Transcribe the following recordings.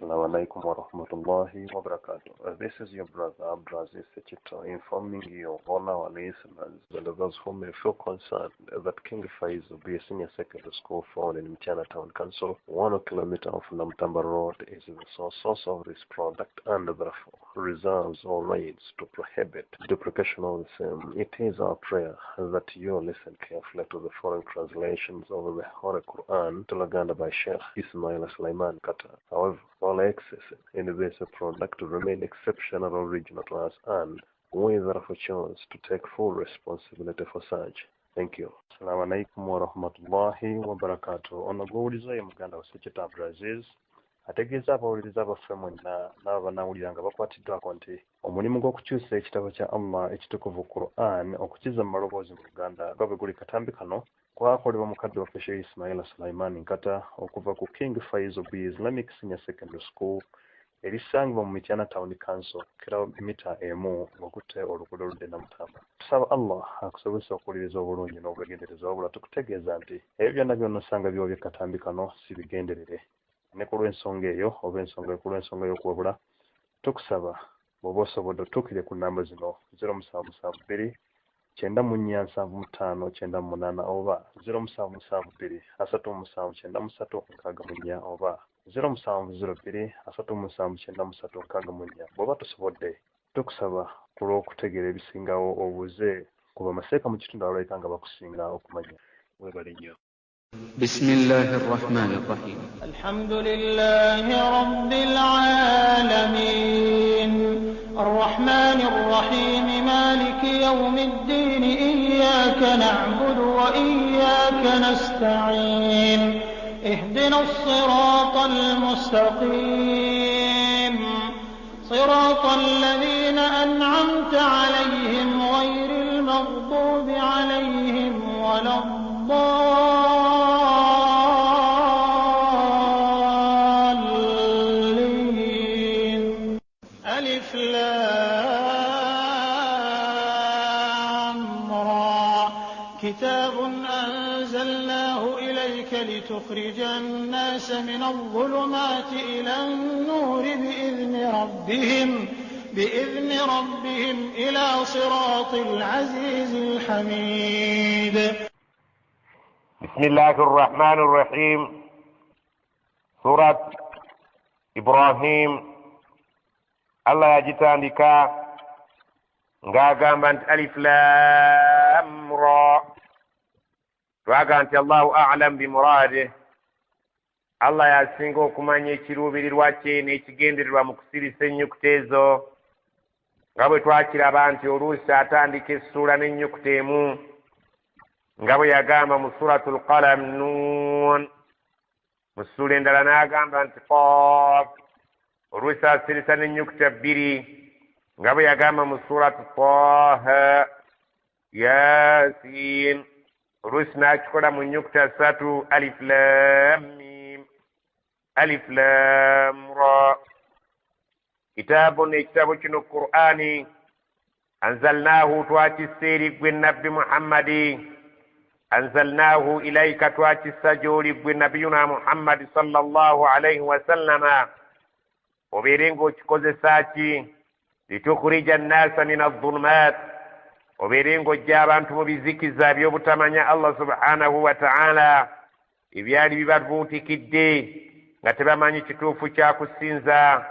Assalamu alaikum wa rahmatullahi wa barakatuh. This is your brother Abdulaziz Sechito informing you, all our listeners, and those who may feel concerned that King Faiz be a senior secondary school found in Mchana Town Council, 1 kilometer off Namtamba Road, is the source of this product and therefore reserves all rights to prohibit duplication of the same. It is our prayer that you listen carefully to the foreign translations of the Holy Quran to Laganda by Sheikh Ismail Sulaiman Qatar. However, all access in this product remain exceptional original to us, and we therefore chose to take full responsibility for such. Thank you. Assalamu alaikum wa rahmatullahi wa barakatuh. Ono gw'owuliza ye muganda wa Sechito Abdulaziz ategeeza abawuliriza baffe mwenna n'abanawulira nga bakwatiddwako nti omulimu gw'okukyusa ekitabo kya Allah ekitukuvu Quran okukiza mu maloboozi mu Luganda nga bwe guli katambi kano kwakolebwa mukadde waffe Sheikh Ismail Sulaiman Nkata okuva ku King Faiz Islamic Senior Secondary School erisangibwa mu Mityana Town Council kilomita emu ng'okutte oluguudo oludde Namutamba. Tusaba Allah akusobozesa okuwuliriza obulungi n'obwegendereza wabula tukutegeeza nti ebyo byonna byonna osanga biwabye katambi kano si bigenderere. Ne ku lw'ensonga eyo oba ku lw'ensonga y'okuwabula tukusaba bw'oba osobodde otuukire ku nnamba zino 0772 947598 oba 0772 37936 oba 0702 37936 bw'oba tosobodde tukusaba ku lw'okutegeera ebisingawo obuuze ku bamaseeka mu kitundu abalabika nga bakusinga okumanya. Webale nnyo. بسم الله الرحمن الرحيم الحمد لله رب العالمين الرحمن الرحيم مالك يوم الدين إياك نعبد وإياك نستعين اهدنا الصراط المستقيم صراط الذين أنعمت عليهم غير المغضوب عليهم ولا الضالين. ألف لام را كتاب أنزلناه إليك لتخرج الناس من الظلمات إلى النور بإذن ربهم إلى صراط العزيز الحميد. بسم الله الرحمن الرحيم. سورة إبراهيم الله يجتandika ng'agamba nti alif lam ra, twaga nti Allahu a'lam bimurade, Allah yasinga okumanya ekiruubirirwa kye n'ekigendererwa mu kusirisa ennyukuta ezo, nga bwe twakiraba nti oluusi atandika essuula n'ennyukuta emu nga bwe yagamba mu suratul qalam nun, mu ssuula endala n'agamba nti qaf, oluusi asirisa n'ennyukuta bbiri nga bwe yagamba mu suratu taha yasin, oluusi n'akikola mu nnyukuta ssatu alif lam mim alif lam ra. Kitaabun, ekitabo kino Qur'ani, anzalnaahu twakissa eri ggwe nabbi Muhammadi, anzalnaahu ilayka twakissa gy'oli ggwe nabiyuna Muhammadi sallallahu alayhi wa sallama, obeere ng'okikozesa ki litukhrija annaasa min adh-dhulumaat, obeere ng'ojja abantu mu bizikiza by'obutamanya Allah subhanahu wa ta'ala, ebyali bibabuutikidde nga tebamanyi kituufu kya kusinza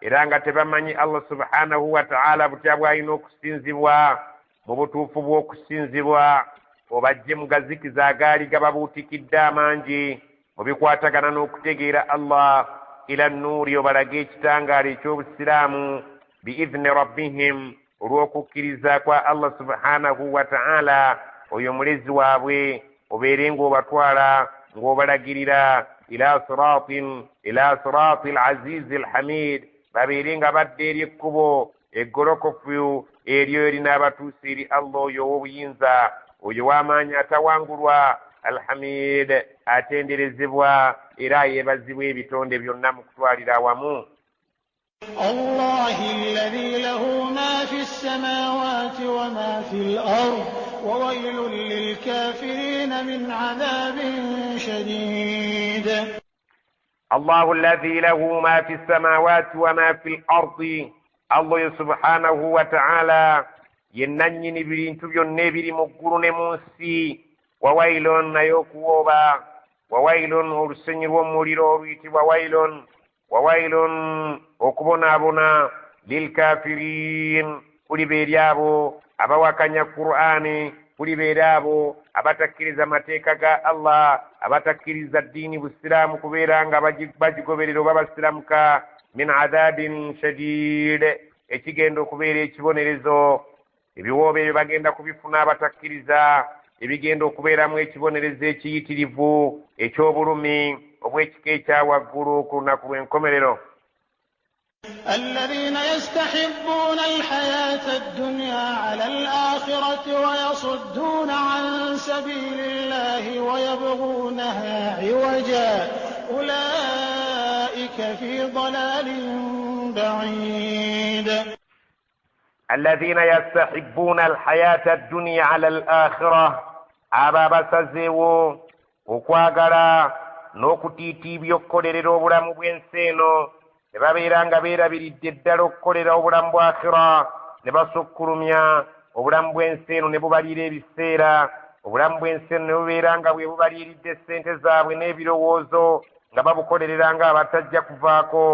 era nga tebamanyi Allah subhanahu wa ta'ala butya bw'alina okusinzibwa mu butuufu bw'okusinzibwa, obajje mu gazikiza agaali gababuutikidde amangi mu bikwatagana n'okutegeera Allah, ila nuuri, obalage ekitangaala eky'obusiraamu biidhni rabbihim, olw'okukkiriza kwa Allah subhanahu wa ta'ala, oyo mulezi waabwe, obeere ng'obatwala ng'obalagirira ila siratil azizi alhamid, babeere nga badde eri ekkubo eggolokofu eryo erinaabatuusa eri Allah oyo ow'obuyinza, oyo w'amaanyi atawangulwa, alhamid atenderezebwa era yeebazibwa ebitonde byonna mu kutwalira awamu. الله الذي له ما في السماوات وما في الأرض وويل للكافرين من عذاب شديد. الله الذي له ما في السماوات وما في الأرض الله سبحانه وتعالى ينني برينتو ينبري مقرون منسي وويل نيوكوبا وويل أرسنر ومريرويت وويل أكبنا بنا للكافرين kuli beryabo abawakanya Qur'ani kuli beryabo abatakiriza mateeka ga Allah abatakiriza dini busilamu kuberanga bajigoberero babasilamuka min adabin shadid ekigendo kubeera ekibonerezo ebiwoobe ebyo bagenda kubifuna abatakiriza ebigenda okubeeramu ekibonerezo ekiyitirivu eky'obulumi obw'ekika ekyawaggulu ku lunaku lw'enkomerero. الذين يستحبون الحياة الدنيا على الآخرة ويصدون عن سبيل الله ويبغونها عوجا أولئك في ضلال بعيد. الذين يستحبون الحياة الدنيا على الآخرة أبا بسزيو وكواغرا نوكتيتي بيوكوليرو بلامو بينسينو nebabeeranga beerabiridde ddala okukolera obulamu bwa akhira ne basukkulumya obulamu bw'ensi eno ne bubaliira ebiseera obulamu bw'ensi eno ne bubeeranga bwe bubaliiridde ssente zaabwe n'ebirowoozo nga babukolereranga abatajja kuvaako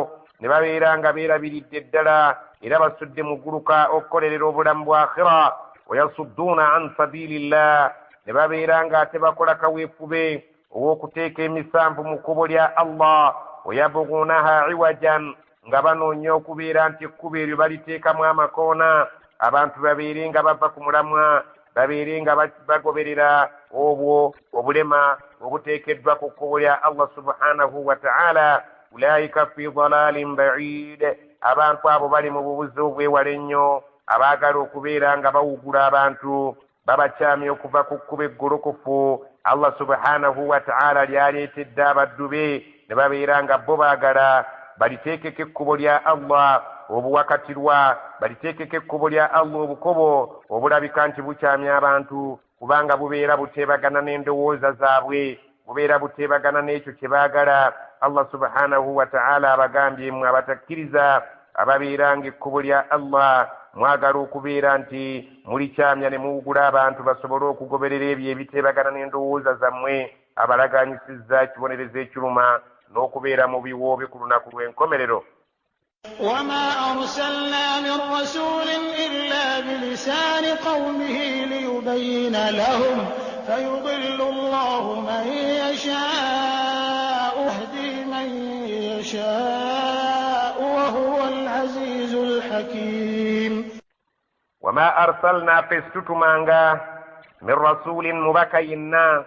ne babeeranga beerabiridde ddala era basudde mu gguluka okukolerera obulamu bwa akhira wayasudduuna an sabilillah ne babeeranga ate bakola kaweefube ow'okuteeka emisanvu mu kkubo lya Allah wayabghunaha iwajan nga banoonya okubeera nti ekkubo eryo baliteekamu amakoona abantu babeere nga bava ku mulamwa babeere nga bagoberera obwo obulema obuteekeddwa ku kkubo lya Allah subhanahu wa ta'ala. Ulaika fi dalalin ba'id abantu abo bali mu bubuzi obwewala ennyo abaagala okubeera nga bawugula abantu babakyamya okuva ku kkubo eggolokofu Allah subhanahu wa ta'ala lyaleetedde abaddu be ne babeera nga bo baagala baliteekeko ekkubo lya Allah obuwakatirwa baliteekeko ekkubo lya Allah obukobo obulabika nti bukyamya abantu kubanga bubeera buteebagana n'endowooza zaabwe bubeera buteebagana n'ekyo kye baagala. Allah subhanahu wa ta'ala abagambye mmwe abatakkiriza ababeeranga ekkubo lya Allah mwagala okubeera nti mulikyamya ne muwugula abantu basobole okugoberera ebyo ebiteebagana n'endowooza zammwe abalaganyisizza ekibonerezo ekiruma n'okubeera mu biwoobe ku lunaku lw'enkomerero. وما أرسلنا من رسول إلا بلسان قومه ليبين لهم فيضل الله من يشاء يهدي من يشاء وهو العزيز الحكيم. وما أرسلنا فاستتمانغا من رسول مبكينا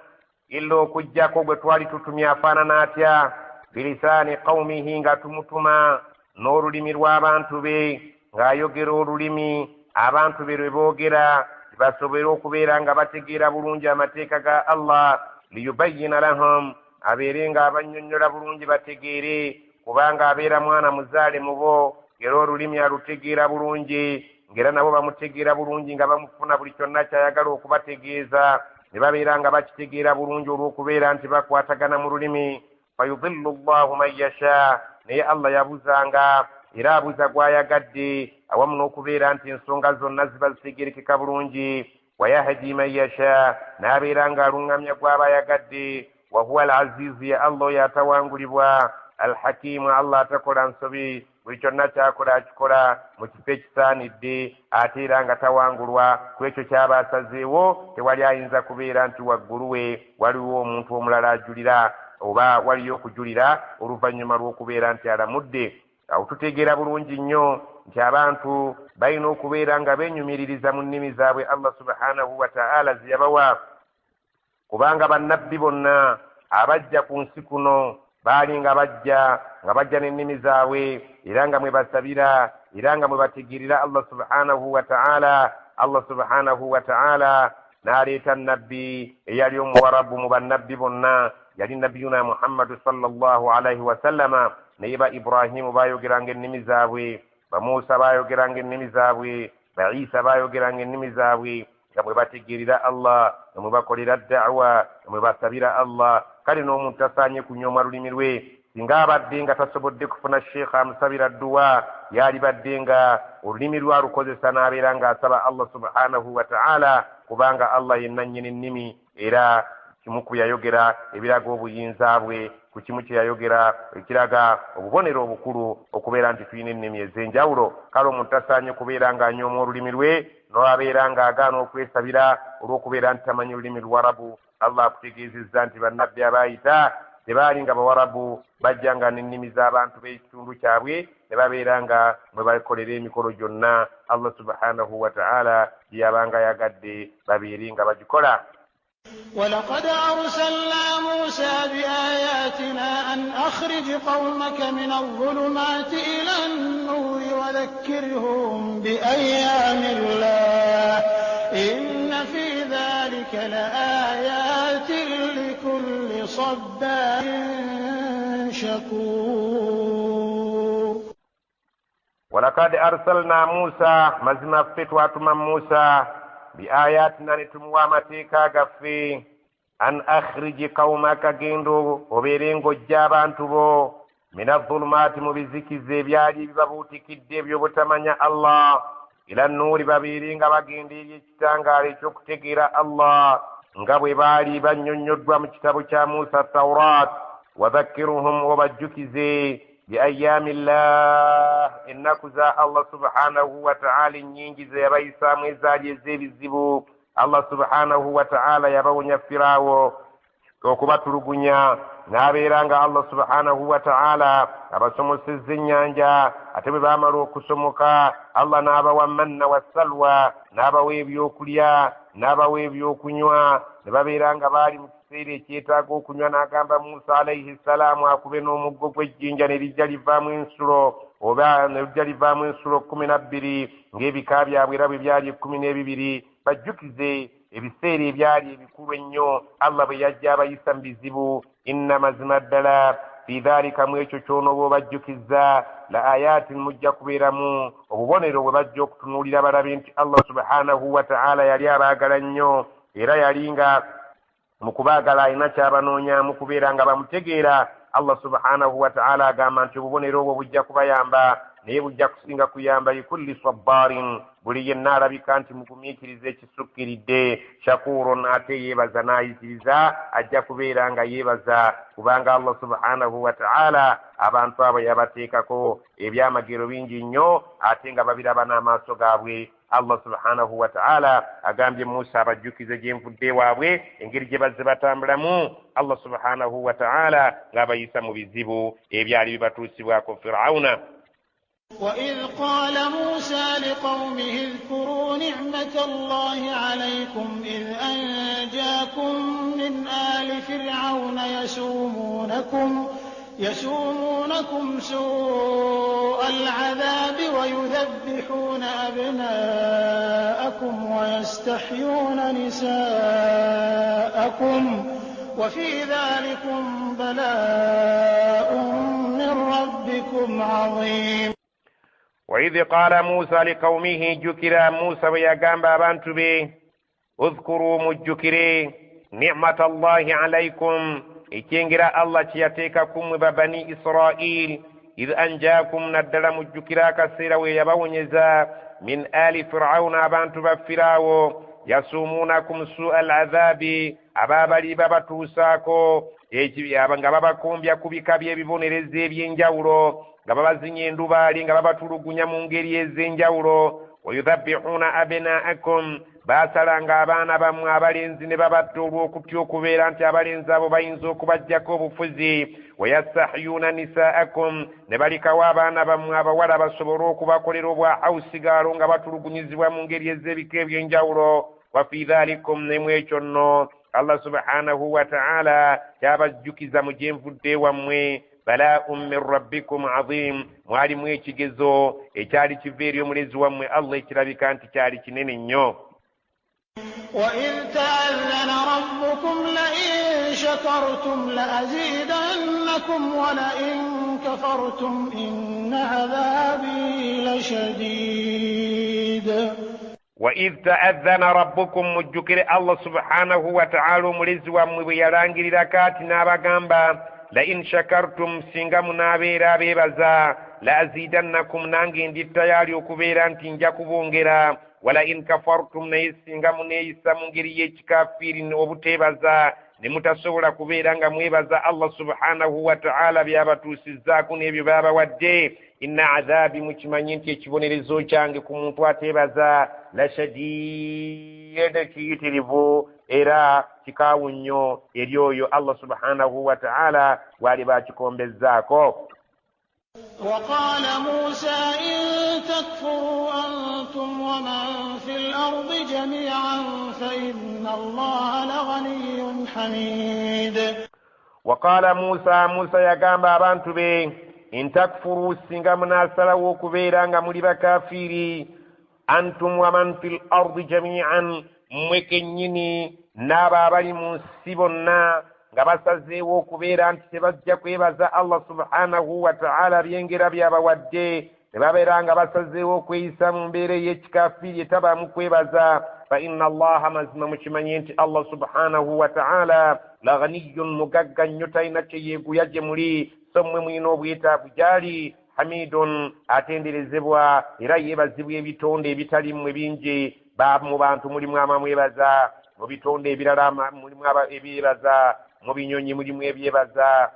إلا كجاكو بتوالي تتميا فاناناتيا بلسان قومه نغتمتما n'olulimi lw'abantu be ng'ayogera olulimi abantu be lwe boogera basobole okubeera nga bategeera bulungi amateeka ga Allah liyubayyina lahum abeere nga abannyonnyola bulungi bategeere kubanga abeera mwana muzaale mu bo era olulimi alutegeera bulungi ng'era nabo bamutegeera bulungi nga bamufuna buli kyonna ky'ayagala okubategeeza ne babeera nga bakitegeera bulungi olw'okubeera nti bakwatagana mu lulimi. Fayudillu Allahu man yasha naye Allah yabuzanga era abuza gw'ayagadde awamu n'okubeera nti ensonga zonna ziba zitegerekeka bulungi. Wayahdi man yasha n'abeera ng'aluŋŋamya gw'aba ayagadde. Wahuwa al-azizu ya Allah yatawangulibwa al-hakimu Allah atakola nsobi buli kyonna kyakola akikola mu kifo ekisaanidde ate era nga tawangulwa ku ekyo kyaba asazeewo tewali ayinza kubeera nti waggulu we waliwo omuntu omulala ajulira oba waliyo okujulira oluvannyuma lw'okubeera nti alamudde. Awo tutegeera bulungi nnyo nti abantu balina okubeera nga beenyumiririza mu nnimi zaabwe Allah subhanahu wa ta'ala ze yabawa kubanga bannabbi bonna abajja ku nsi kuno baali nga bajja n'ennimi zaabwe era nga mwe basabira era nga mwe bategeerera Allah subhanahu wa ta'ala. Allah subhanahu wa ta'ala n'aleeta nnabbi eyali omuwarabu mu bannabbi bonna yali nabiyuna Muhammadu sallallahu alaihi wasallama. Naye ba Ibrahimu baayogeranga ennimi zaabwe, ba Muusa baayogeranga ennimi zaabwe, ba Isa baayogeranga ennimi zaabwe nga mwe bategeerera Allah nga mwe bakolera da'wa nga mwe basabira Allah. Kale n'omuntu asaanye kunyooma lulimi lwe singa abadde nga tasobodde kufuna sheekha amusabira dduwa yali badde nga olulimi lwalukozesa n'abeera ng'asaba Allah subhanahu wa ta'ala kubanga Allah yenna nnyini nnimi era kimu ku yayogera ebiraga obuyinza bwe ku kimu kye yayogera ekiraga obubonero obukulu okubeera nti tulina ennimi ez'enjawulo kale omuntu asaanye kubeera ng'anyooma olulimi lwe n'abeera ng'agaana okwesabira olw'okubeera nti tamanyi olulimi lwarabu. Allah akutegeezezza nti bannabbi abaayita tebaali nga bawarabu bajja nga n'ennimi z'abantu b'ekitundu kyabwe ne babeera nga bwe bakolera emikolo gyonna Allah subhanahu wa ta'ala gye yabanga yagadde babeere nga bagikola. ولقد أرسلنا موسى بآياتنا أن أخرج قومك من الظلمات إلى النور وذكرهم بأيام الله إن في ذلك لآيات لكل صبار شكور. ولقد أرسلنا موسى مزنا فتواتما موسى بآياتنا نتموا متيكا غفي أن أخرج قومك جندو وبيرينغو جابانتو من الظلمات مبزكي زيبيادي ببوتك الدبيو بتمنى الله إلى النور ببيرينغا بجندي يتانغاري شكتكير الله ngabwe baali bannyonyoddwa mu kitabu kya Musa Tawrat wadhakkiruhum wabajjukize biayami llah ennaku za Allah subhanahu wa ta'ala nyingi ze yabayisaamu ezaali ez'ebizibu. Allah subhanahu wa ta'ala yabawonya Firaawo okubatulugunya n'abeera nga Allah subhanahu wa ta'ala abasomosezza ennyanja ate bwe baamala okusomoka Allah n'abawa manna wa salwa n'abawa ebyokulya n'abawa ebyokunywa ne babeera nga baali mu kiseera ekyetaaga okunywa n'agamba Musa alayhi salaamu akube n'omuggo gw'ejjinja ne lijja livaamu ensulo oba ne lijja livaamu ensulo 12 ng'ebika byabwe era bwe byali 12 bajjukize ebiseera ebyali ebikulu ennyo Allah bwe yajja abayisa mu bizibu. Inna mazima ddala fi dhalika mu ekyo ky'onooba obajjukiza la ayatin mujja kubeeramu obubonero bwe bajja okutunuulira balabe nti Allah subhanahu wa ta'ala yali abaagala nnyo era yali nga mu kubaagala alina kyabanoonyaamu kubeera nga bamutegeera. Allah subhanahu wa ta'ala agamba nti obubonero obwo bujja kubayamba naye bujja kusinga kuyamba likulli sabbarin buli yenna alabika nti mugumiikiriza ekisukkiridde shakuron ate yeebaza n'ayitiriza ajja kubeera nga yeebaza kubanga Allah subhanahu wa ta'ala abantu abo yabateekako ebyamagero bingi nnyo ate nga babiraba n'amaaso gaabwe. Allah subhanahu wa ta'ala agambye Musa abajjukize gye nvudde waabwe engeri gye bazze batambulamu Allah subhanahu wa ta'ala ng'abayisa mu bizibu ebyali bibatuusibwako Firawuna. وإذ قال موسى لقومه اذكروا نعمة الله عليكم إذ أنجاكم من آل فرعون يسومونكم سوء العذاب ويذبحون أبناءكم ويستحيون نساءكم وفي ذلكم بلاء من ربكم عظيم. وإذ قال موسى لقومه جكرا موسى ويقام abantu be اذكروا مجكري نعمة الله عليكم ikengira Allah kiyateekakum bani Israil إذ أنجاكم naddala mujjukira akaseera we yabawonyeza min ali Fir'auna abantu ba Firaawo yasumunakum su'al adhabi ababali babatuusaako nga babakombya ku bika by'ebibonereza eby'enjawulo nga babazinya endubaali nga babatulugunya mu ngeri ez'enjawulo. wayudhabbihuna abnaakum baasalanga abaana bammwe abalenzi ne babatta olw'okutya okubeera nti abalenzi abo bayinza okubajjako obufuzi. wayastahyuuna nisaakum ne balikawo abaana bammwe abawala basobole okubakolera obwa hawusigaalo nga batulugunyizibwa mu ngeri ez'ebika eby'enjawulo. wa fi dhalikum ne mu ekyo nno Allah subhanahu wa ta'ala yabajjukiza mu gye nvudde wammwe balaa'un min rabbikum azim mwalimu ekigezo ekyali kiva eri omulezi wammwe Allah ekirabika nti kyali kinene nnyo. وإذ تأذن ربكم لئن شكرتم لأزيدنكم ولئن كفرتم إن عذابي لشديد. وإذ تأذن ربكم مجكر الله سبحانه وتعالى ملز ومبيلانجر لكات نابغامبا la in shakartum singa munabeera abeebaza la azidannakum nange ndi tayali okubeera nti nja kubongera wala in kafartum naye singa muneeyisa mu ngeri y'ekikafiiri obuteebaza ne mutasobola kubeera nga mwebaza Allah subhanahu wa ta'ala byabatuusizzaako n'ebyo baabawadde inna adhabi mukimanyi nti ekibonerezo kyange ku muntu ateebaza la shadid kiyitirivu era kikaawu nnyo eri oyo Allah subhanahu wa ta'ala waali bakikombezzaako. وقال موسى إن تكفروا أنتم ومن في الأرض جميعا فإن الله لغني حميد. وقال موسى يقام abantu be in takfuru singa munasalawo okubeera nga muli bakafiiri antum waman fil ardi jami'an mmwe kennyini n'abo abali mu nsi bonna nga basazeewo okubeera nti tebajja kwebaza Allah subhanahu wa ta'ala byengera byabawadde ne babeera nga basazeewo okweyisa mu mbeera ey'ekikafiiri etabaamu kwebaza fa inna allaha mazima mukimanye nti Allah subhanahu wa ta'ala laghaniyyun mugagga nnyo talina kye yeeguya gye muli so mmwe mulina obwetaavu gyali hamidun atenderezebwa era yeebazibwa ebitonde ebitali mmwe bingi mu bantu mulimu amamwebaza mu bitonde ebirala mulimu ebyebaza mu binyonyi mulimu ebyebaza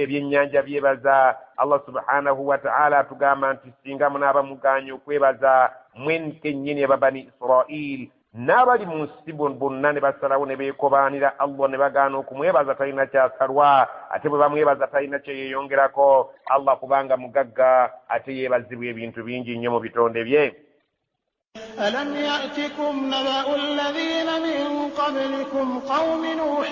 ebyennyanja byebaza Allah subhanahu wa ta'ala atugamba nti singa munaaba muganya okwebaza mwe kennyini ababani Israil n'abali mu nsi bonna ne basalawo ne beekobaanira Allah ne bagaana okumwebaza talina kyasalwa ate bwe bamwebaza talina kyeyeyongerako Allah kubanga mugagga ate yeebazibwa ebintu bingi nnyo mu bitonde bye. ألم يأتكم نبأ الذين من قبلكم قوم نوح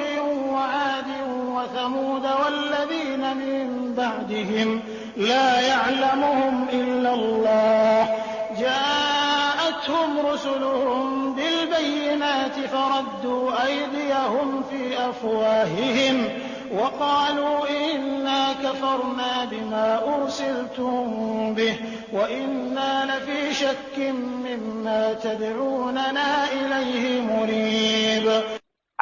وعاد وثمود والذين من بعدهم لا يعلمهم إلا الله جاءتهم رسلهم بالبينات فردوا أيديهم في أفواههم وقالوا إنا كفرنا بما أرسلتم به وإنا لفي شك مما تدعوننا إليه مريب.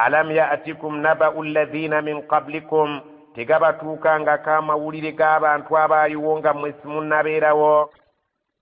ألم يأتكم نبأ الذين من قبلكم تغبتوكا كما ولد غابانtu abaaliwo nga mwesi munnabeerawo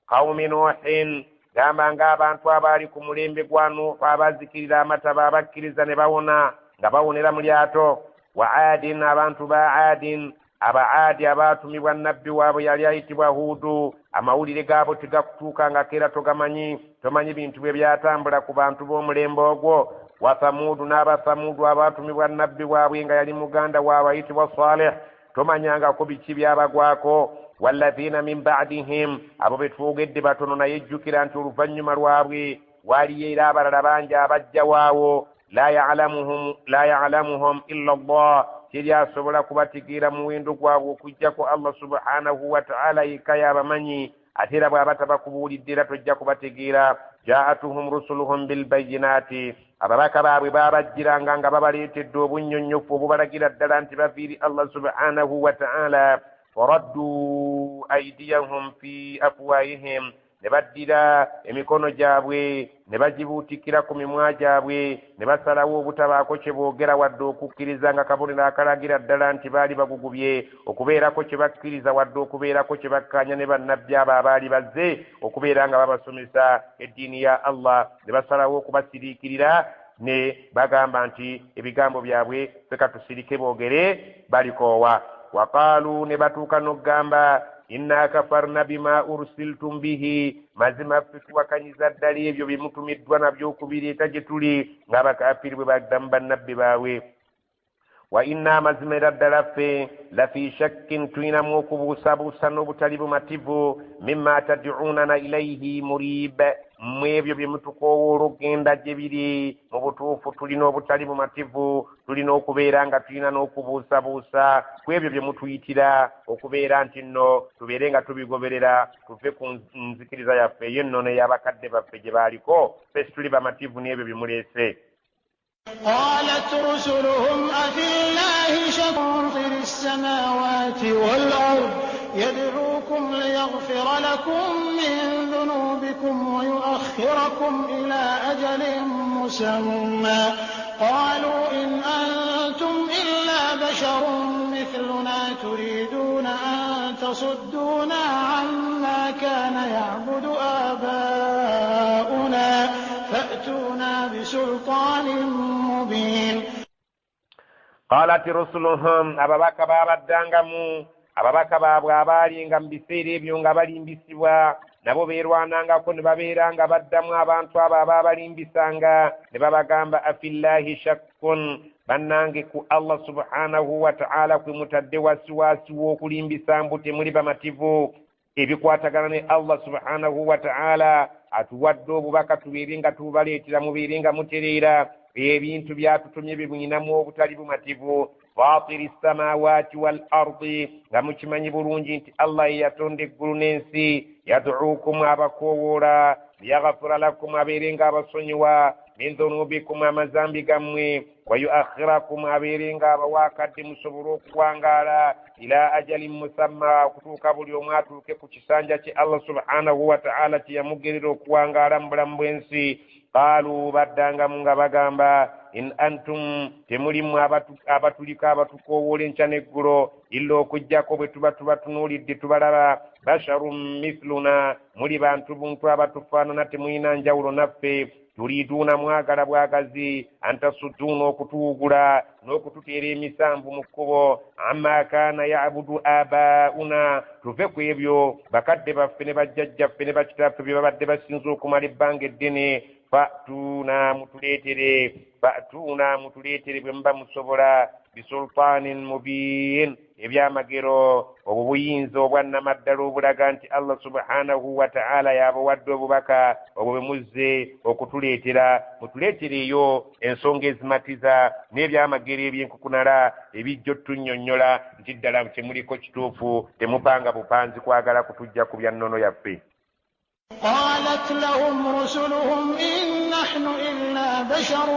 qawmi nuuhin gamba ng'abantu abaali ku mulembe gwa Nuuhu abazikirira amataba abakkiriza ne bawona nga bawonera mu lyato wa aadin abantu ba aadin abaadi abaatumibwa nabbi waabwe yali ayitibwa Huudu amawulire gaabo tegakutuukanga keera tomanyi bintu bwe byatambula ku bantu b'omulembe ogwo wa Samuudu n'abasamuudu abaatumibwa nabbi waabwe nga yali muganda waabwe ayitibwa Saalih tomanyangako biki byabagwako walladhiina min ba'dihim abo be twogedde batono naye jjukira nti oluvannyuma lwabwe waaliyo era abalala bangi abajja waawo la ya'lamuhum illa Allah teri asobola kubategeera muwendo gwabwe okujjako Allah subhanahu wa ta'ala yekka y'abamanyi ate era bw'aba tabakubuulidde era tojja kubategeera. Jaa'atuhum rusuluhum bilbayinaati ababaka baabwe baabajjiranga nga babaleetedde obunnyonnyofu obubalagira ddala nti baviiri Allah subhanahu wa ta'ala waraddu aydiyahum fi afwaahihim ne baddira emikono gyabwe ne bagibuutikira ku mimwa gyabwe ne basalawo obutabaako kye boogera wadde okukkiriza nga kabonero akalagira ddala nti baali bagugubye okubeerako kye bakkiriza wadde okubeerako kye bakkaanya ne bannabbi abo abaali bazze okubeera nga babasomesa eddiini ya Allah ne basalawo okubasiriikirira ne bagamba nti ebigambo byabwe ffe katusirike boogere balikoowa. Waqaalu ne batuuka n'okugamba inna kafarna bima ursiltum bihi mazima ffe tuwakanyiza ddala ebyo bye mutumiddwa nabyo okubireeta gye tuli ng'abakaafiri bwe baddamu bannabbi baabwe. Wa inna mazima era ddala ffe lafi shakkin tulinamu okubuusabuusa n'obutali bumativu mimma tad'uunana ilayhi murib mu ebyo bye mutukoowoola okgenda gye biri mu butuufu tulina obutali bumativu tulina okubeera nga tulina n'okubuusabuusa ku ebyo bye mutuyitira okubeera nti nno tubeere nga tubigoberera tuve ku nzikiriza yaffe ey'ennono ey'abakadde baffe gye baaliko ffe tuli bamativu n'ebyo bye muleese. قالت رسلهم أفي الله شك في السماوات والأرض يدعوكم ليغفر لكم من ذنوبكم ويؤخركم إلى أجل مسمى قالوا إن أنتم إلا بشر مثلنا تريدون أن تصدونا عما كان يعبد آباؤنا فأتونا بسلطان مبين. قالت رسلهم ababaka babaddangamu ababaka baabwe abaalinga mu biseera ebyo nga balimbisibwa nabo beerwanangako ne babeera nga baddamu abantu abo abaabalimbisanga ne babagamba afillahi shakkun bannange ku Allah subhanahu wa ta'ala kwe mutadde wasiwasi w'okulimbisa mbu temuli bamativu ebikwatagana ne Allah subhanahu wa ta'ala atuwadde obubaka tubeere nga tubaleetera mubeere nga mutereera ebintu byatutumye bimwinamu obutali bumativu fatiri samawati wal ardi nga mukimanyi bulungi nti Allah yatonda eggulu n'ensi yaduukum abakowoola yaghfira lakum abeere nga abasonyiwa min dhunubikum amazambi gammwe wa yuakhirakum abeere nga abawaakadde musobole okuwangaala ila ajalin musamma okutuuka buli omu atuuke ku kisanja kye Allah subhanahu wa ta'ala kye yamugerera okuwangaala mu bulamu bw'ensi. Qaalu baddangamu nga bagamba in antum temulimu abatulika abatukowoola enkya n'eggulo illa okujjako bwe tuba tubatunuulidde tubalaba basharun mithluna muli bantu buntu abatufaanana temulina njawulo naffe turiduuna mwagala bwagazi antasudduuna okutuwugula n'okututeera emisanvu mu kkubo amma kaana ya'budu abaa'una tuve ku ebyo bakadde baffe ne bajjajjaffe ne bakitaffe bye babadde basinza okumala ebbanga eddene fa'tuuna mutuleetere bwe muba musobola bisultaanin mubiin ebyamagero obwo buyinza obwannamaddala obulaga nti Allah subhanahu wa ta'ala yabawadde obubaka obwo bwe muzze okutuleetera mutuleetereeyo ensonga ezimatiza n'ebyamagero ebyenkukunala ebijja otunnyonnyola nti ddala kyemuliko kituufu temupanga bupanzi kwagala kutujja ku bya nnono yaffe. قالت لهم رسلهم إن نحن إلا بشر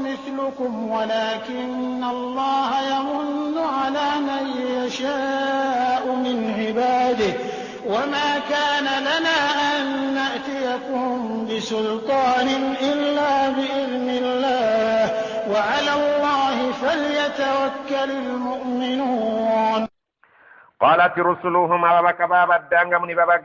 مثلكم ولكن الله يمن على من يشاء من عباده وما كان لنا أن نأتيكم بسلطان إلا بإذن الله وعلى الله فليتوكل المؤمنون. قالت رسلهم أبابا الدانغم بابا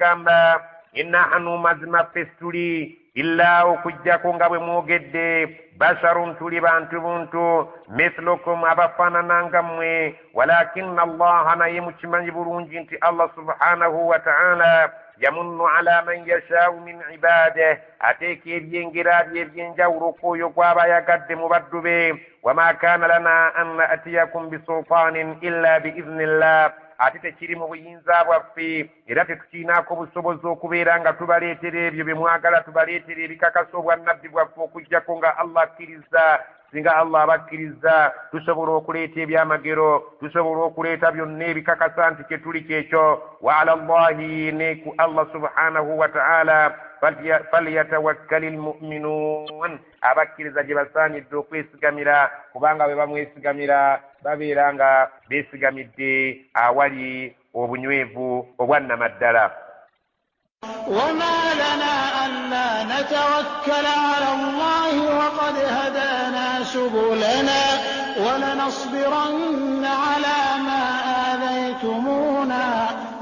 inna hanu mazima festuli illa okujjako nga bwe mwogedde basharun tuli bantu buntu mithlukum abafaanananga mmwe walakinna allaha naye mukimanyi bulungi nti Allah subhanahu wa ta'ala yamunnu ala man yashaa'u min ibadihi ateeka ebyengera bye ebyenjawulo kwoyo gw'aba yagadde mu baddu be wama kaana lana an na'tiyakum bisultaanin illa biiznillah ate tekiri mu buyinza bwaffe era tetukiinaako busobozi okubeera nga tubaleetera ebyo bye mwagala tubaleetera ebikakasa obwannabbi bwaffe okujjako nga Allah akkiriza singa Allah abakkiriza tusobola okuleeta ebyamagero tusobola okuleeta byonna ebikakasa nti kyetuli kyekyo wa ala Allahi ne ku Allah subhanahu wa ta'ala falyatawakkalil mu'minuun abakkiriza gye basaanidde okwesigamira kubanga bwe bamwesigamira babeera nga beesigamidde awali obunywevu obwannamaddala. وما لنا ألا نتوكل على الله وقد هدانا سبلنا ولنصبرن على ما آذيتمونا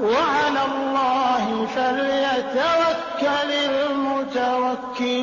وعلى الله فليتوكل المتوكلون.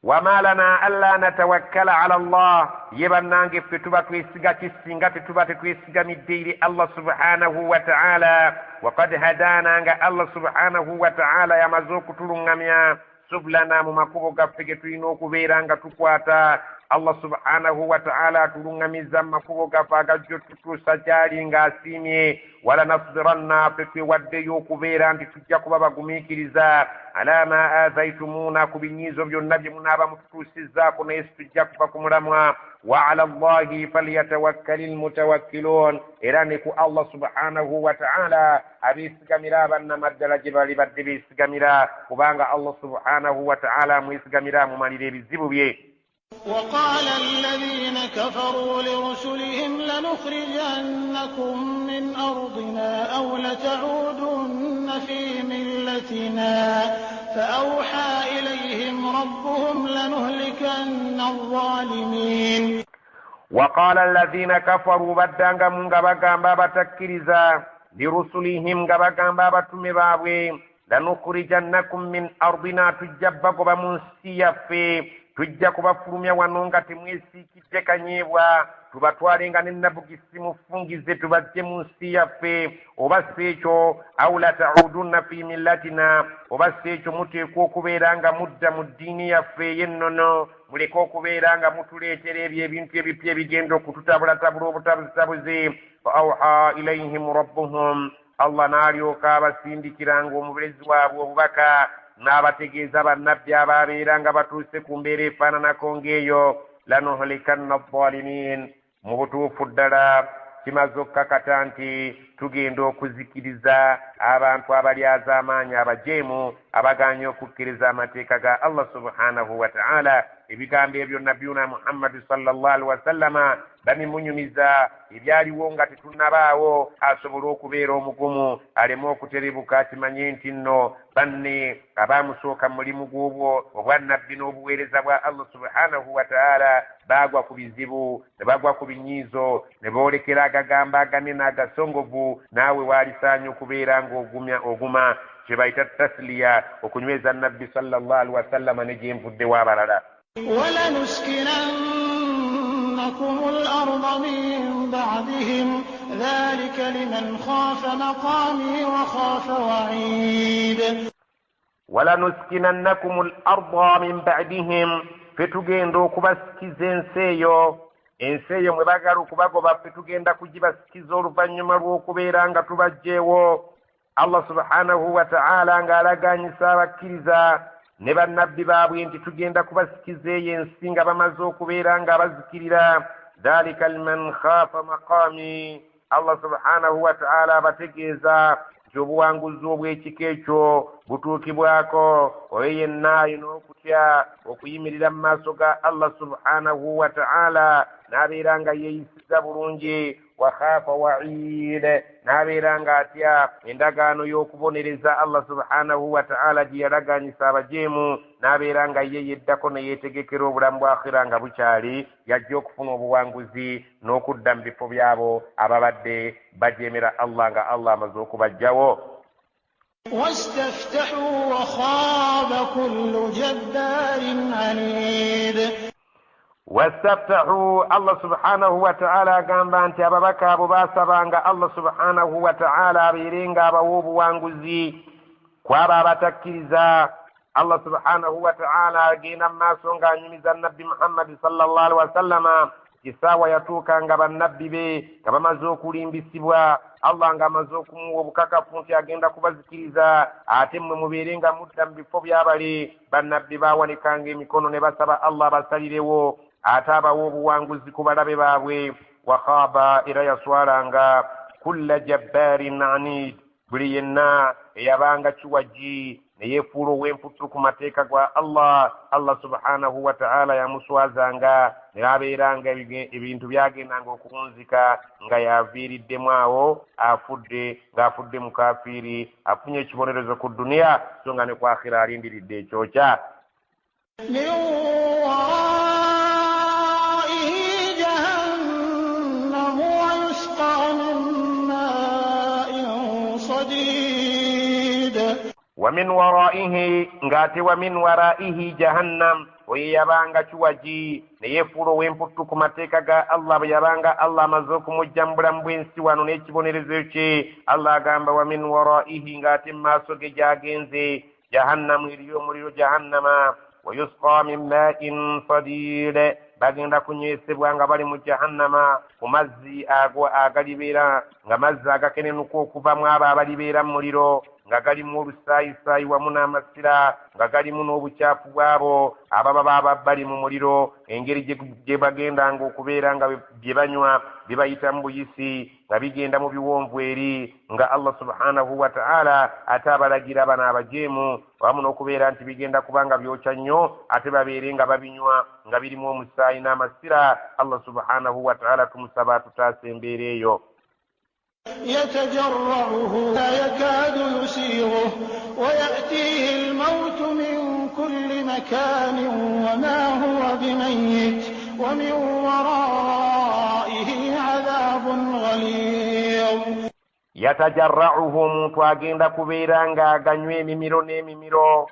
وما لنا ألا نتوكل على الله يبنانك في تبات ويسيغا تسيغا تبات ويسيغا مدير الله سبحانه وتعالى وقد هدانا الله سبحانه وتعالى يمزوك تلنغميا سبلنا ممكوبو غفك تينوكو بيرانغا تكواتا Allah subhanahu wa ta'ala tulungamiza makubo gafaga jotutu sajali nga asimye wala nasbiranna pepe waddeyo okubeera nti tujja kuba bagumikiriza ala ma azaitumuna ku binyizo byonna bye munaaba mututuusizzaako naye tujja kuba ku mulamwa wa ala Allahi falyatawakkalil mutawakkilun era ne ku Allah subhanahu wa ta'ala abeesigamira abannamaddala gye bali badde beesigamira kubanga Allah subhanahu wa ta'ala mwesigamira mumalira ebizibu bye. وقال الذين كفروا لرسلهم لنخرجنكم من أرضنا أو لتعودن في ملتنا فأوحى إليهم ربهم لنهلكن الظالمين. وقال الذين كفروا بدanga munga bagamba batakkiriza lirusulihim nga bagamba abatume baabwe lanukhrijannakum min ardina tujja bagoba mu nsi yaffe tujja kubafulumya wano nga temwesiikidde kanyeebwa tubatwalenga n'ennabugisi mufungize tubajje mu nsi yaffe oba si ekyo aw lata'udunna fi millatina oba si ekyo muteekwa okubeera nga mudda mu ddiini yaffe ey'ennono muleke okubeera nga mutuleetera ebyo ebintu ebipya ebigenda okututabulattabula obutabuzi fa awha ilayhim rabbuhum Allah n'alyoka abasindikiranga omubulezi waabwe obubaka n'abategeeza bannabbi abaabeera nga batuuse ku mbeera efaananako ng'eyo lanuhlikanna adh-dhalimin mu butuufu ddala kimaze okkakata nti tugenda okuzikiriza abantu abalyaza amaanyi abajeemu abaganya okukkiriza amateeka ga Allah subhanahu wa ta'ala ebigambo ebyo nabiyuna Muhammad sallallahu alaihi wasallama babimunyumiza ebyaliwo nga tetunnabaawo asobola okubeera omugumu aleme okuterebuka akimanye nti nno banne abaamusooka mu mulimu gw'obwo obwannabbi n'obuweereza bwa Allah subhanahu wa ta'ala baagwa ku bizibu ne bagwa ku binyiizo ne boolekera agagamba aganene agasongovu naawe waalisaanye okubeera ng'oguma kye bayita tasliya okunyweza nabbi sallallahu alaihi wasallama ne gye nvuddewo abalala ولنسكننكم الأرض من بعدهم ذلك لمن خاف مقامي وخاف وعيد ولنسكننكم الأرض من بعدهم فتugenda okubasikiza ensi eyo mwe bagala okubagoba ffe tugenda kugibasikiza oluvannyuma lw'okubeera nga tubajjeewo Allah subhanahu wa ta'ala ng'alaganyisa abakkiriza ne bannabbi baabwe nti tugenda kubasikiza eyo ensi nga bamaze okubeera nga bazikirira dhalika liman khaafa maqami Allah subhanahu wa ta'ala abategeeza nti obuwanguzi obw'ekika ekyo butuukibwako oyo yenna alina okutya okuyimirira mu maaso ga Allah subhanahu wa ta'ala n'abeera nga yeeyisiza bulungi wa khaafa wa'id n'abeera nga atya endagaano y'okubonereza Allah subhanahu wa ta'ala gye yalaganyisa abajeemu n'abeera nga ye yeddako ne yeetegekera obulamu bwa akhira nga bukyali yajja okufuna obuwanguzi n'okudda mu bifo byabo ababadde bajeemera Allah nga Allah amaze okubajjawo واستفتحوا وخاب كل جبار عنيد واستفتحوا الله سبحانه وتعالى agamba nti ababaka abo baasabanga Allah subhanahu wa ta'ala abeerenga abawa obuwanguzi kwaba abatakkiriza Allah subhanahu wa ta'ala agenda mu maaso ng'anyumiza nabbi Muhammad sallallahu alaihi wasallama kisaawa yatuuka nga bannabbi be nga bamaze okulimbisibwa Allah nga amaze okumuwa obukakafu nti agenda kubazikiriza ate mmwe mubeere nga mudda mu bifo byabale bannabbi baawanikanga emikono ne basaba Allah abasalirewo ate abawa obuwanguzi ku balabe baabwe wakhaba era yaswalanga kulla jabbarin anid buli yenna eyabanga kiwaji ne yeefuula ow'emputtu ku mateeka ga Allah subhanahu wa ta'ala yamuswazanga ne abeeranga ebintu byagendanga okuwunzika nga yaviiriddemu awo ng'afudde mukafiiri afunye ekibonerezo ku duniya so nga ne ku akhira alindiridde ekyokya ومن ورائه ngate ومن ورائه جهنم oyeyabanga kiwaji ne yeefuula ow'emputtu ku mateeka ga Allah bwe yabanga Allah amaze okumujja mu bulamu bw'ensi wano n'ekibonerezo kye Allah agamba ومن ورائه ngate mu maaso ge gyagenze jahannamu eriyo omuliro jahannama ويسقى من ماء صديد bagenda kunywesebwa nga bali mu jahannama ku mazzi ago agalibeera nga mazzi agakenenuka okuvamu abo abalibeera mu muliro nga galimu olusaayisaayi wamu n'amasira nga galimu n'obukyafu bwabo ababa bali mu muliro engeri gye bagendanga okubeera nga bye banywa bye bayita mu buyisi nga bigenda mu biwonvu eri nga Allah subhanahu wa ta'ala ate abalagira bano abajeemu wamu n'okubeera nti bigenda kubanga byokya nnyo ate babeere nga babinywa nga birimu omusaayi n'amasira Allah subhanahu wa ta'ala tumusaba tutaasa embeera eyo يتجرعه لا يكاد يسيغه ويأتيه الموت من كل مكان وما هو بميت ومن وراء غليظ يتجرعه متواجند كبيرا غنوي مميرو نميرو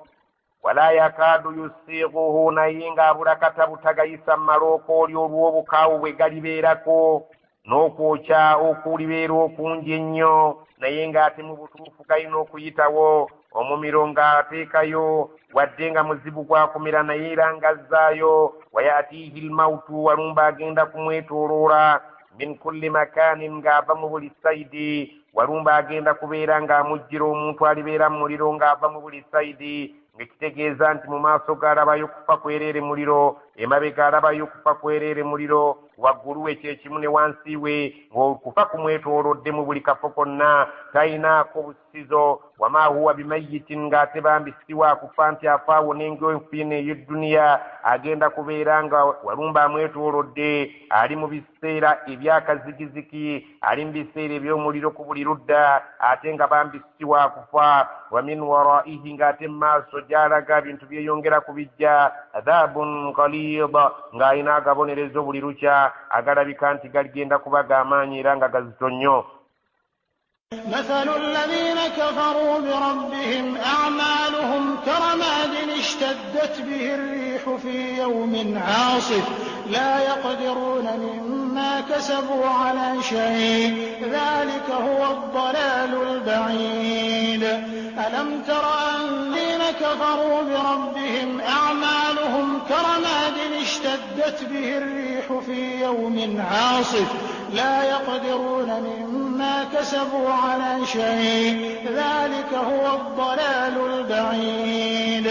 ولا يكاد يسيغه نينغا بركة بتغيسا مروكو ليوبو كاو وغالبيركو n'okwokya okulibeera okungi ennyo naye ng'ate mu butuufu kalina okuyitawo omumiro ng'ateekayo wadde nga muzibu gwakomera naye era ng'azzaayo wayatiihi lmautu walumba agenda kumwetooloola min kulli makaanin ng'ava mu buli sayidi walumba agenda kubeera ng'amujjira omuntu alibeera mu muliro ng'ava mu buli sayidi ng'ekitegeeza nti mu maaso g'alabayo kufa kwereere muliro emabega alabayo kufa kwereere muliro waggulu we kyekimu ne wansi we ng'okufa kumwetoolodde mu buli kafo konna talinaako busizo wama huwa bimayitin ng'ate bambi si waakufa nti afaawo n'engofiina ey'edduniya agenda kubeera nga walumba amwetoolodde ali mu biseera ebyakazigiziki ali mu biseera eby'omuliro ku buli ludda ate nga bambi si waakufa wa min waraihi ng'ate mu maaso gy'alaga bintu byeyongera ku bijja adhabun qalida ng'alina agabonerezo buli lukya agalabika nti galigenda kuba g'amaanyi era nga gazito nnyo. مثل الذين كفروا بربهم أعمالهم كرماد اشتدت به الريح في يوم عاصف لا يقدرون مما كسبوا على شيء ذلك هو الضلال البعيد ألم تر أن الذين كفروا بربهم أعمالهم كرماد اشتدت به الريح في يوم عاصف لا يقدرون مما كسبوا على شيء ذلك هو الضلال البعيد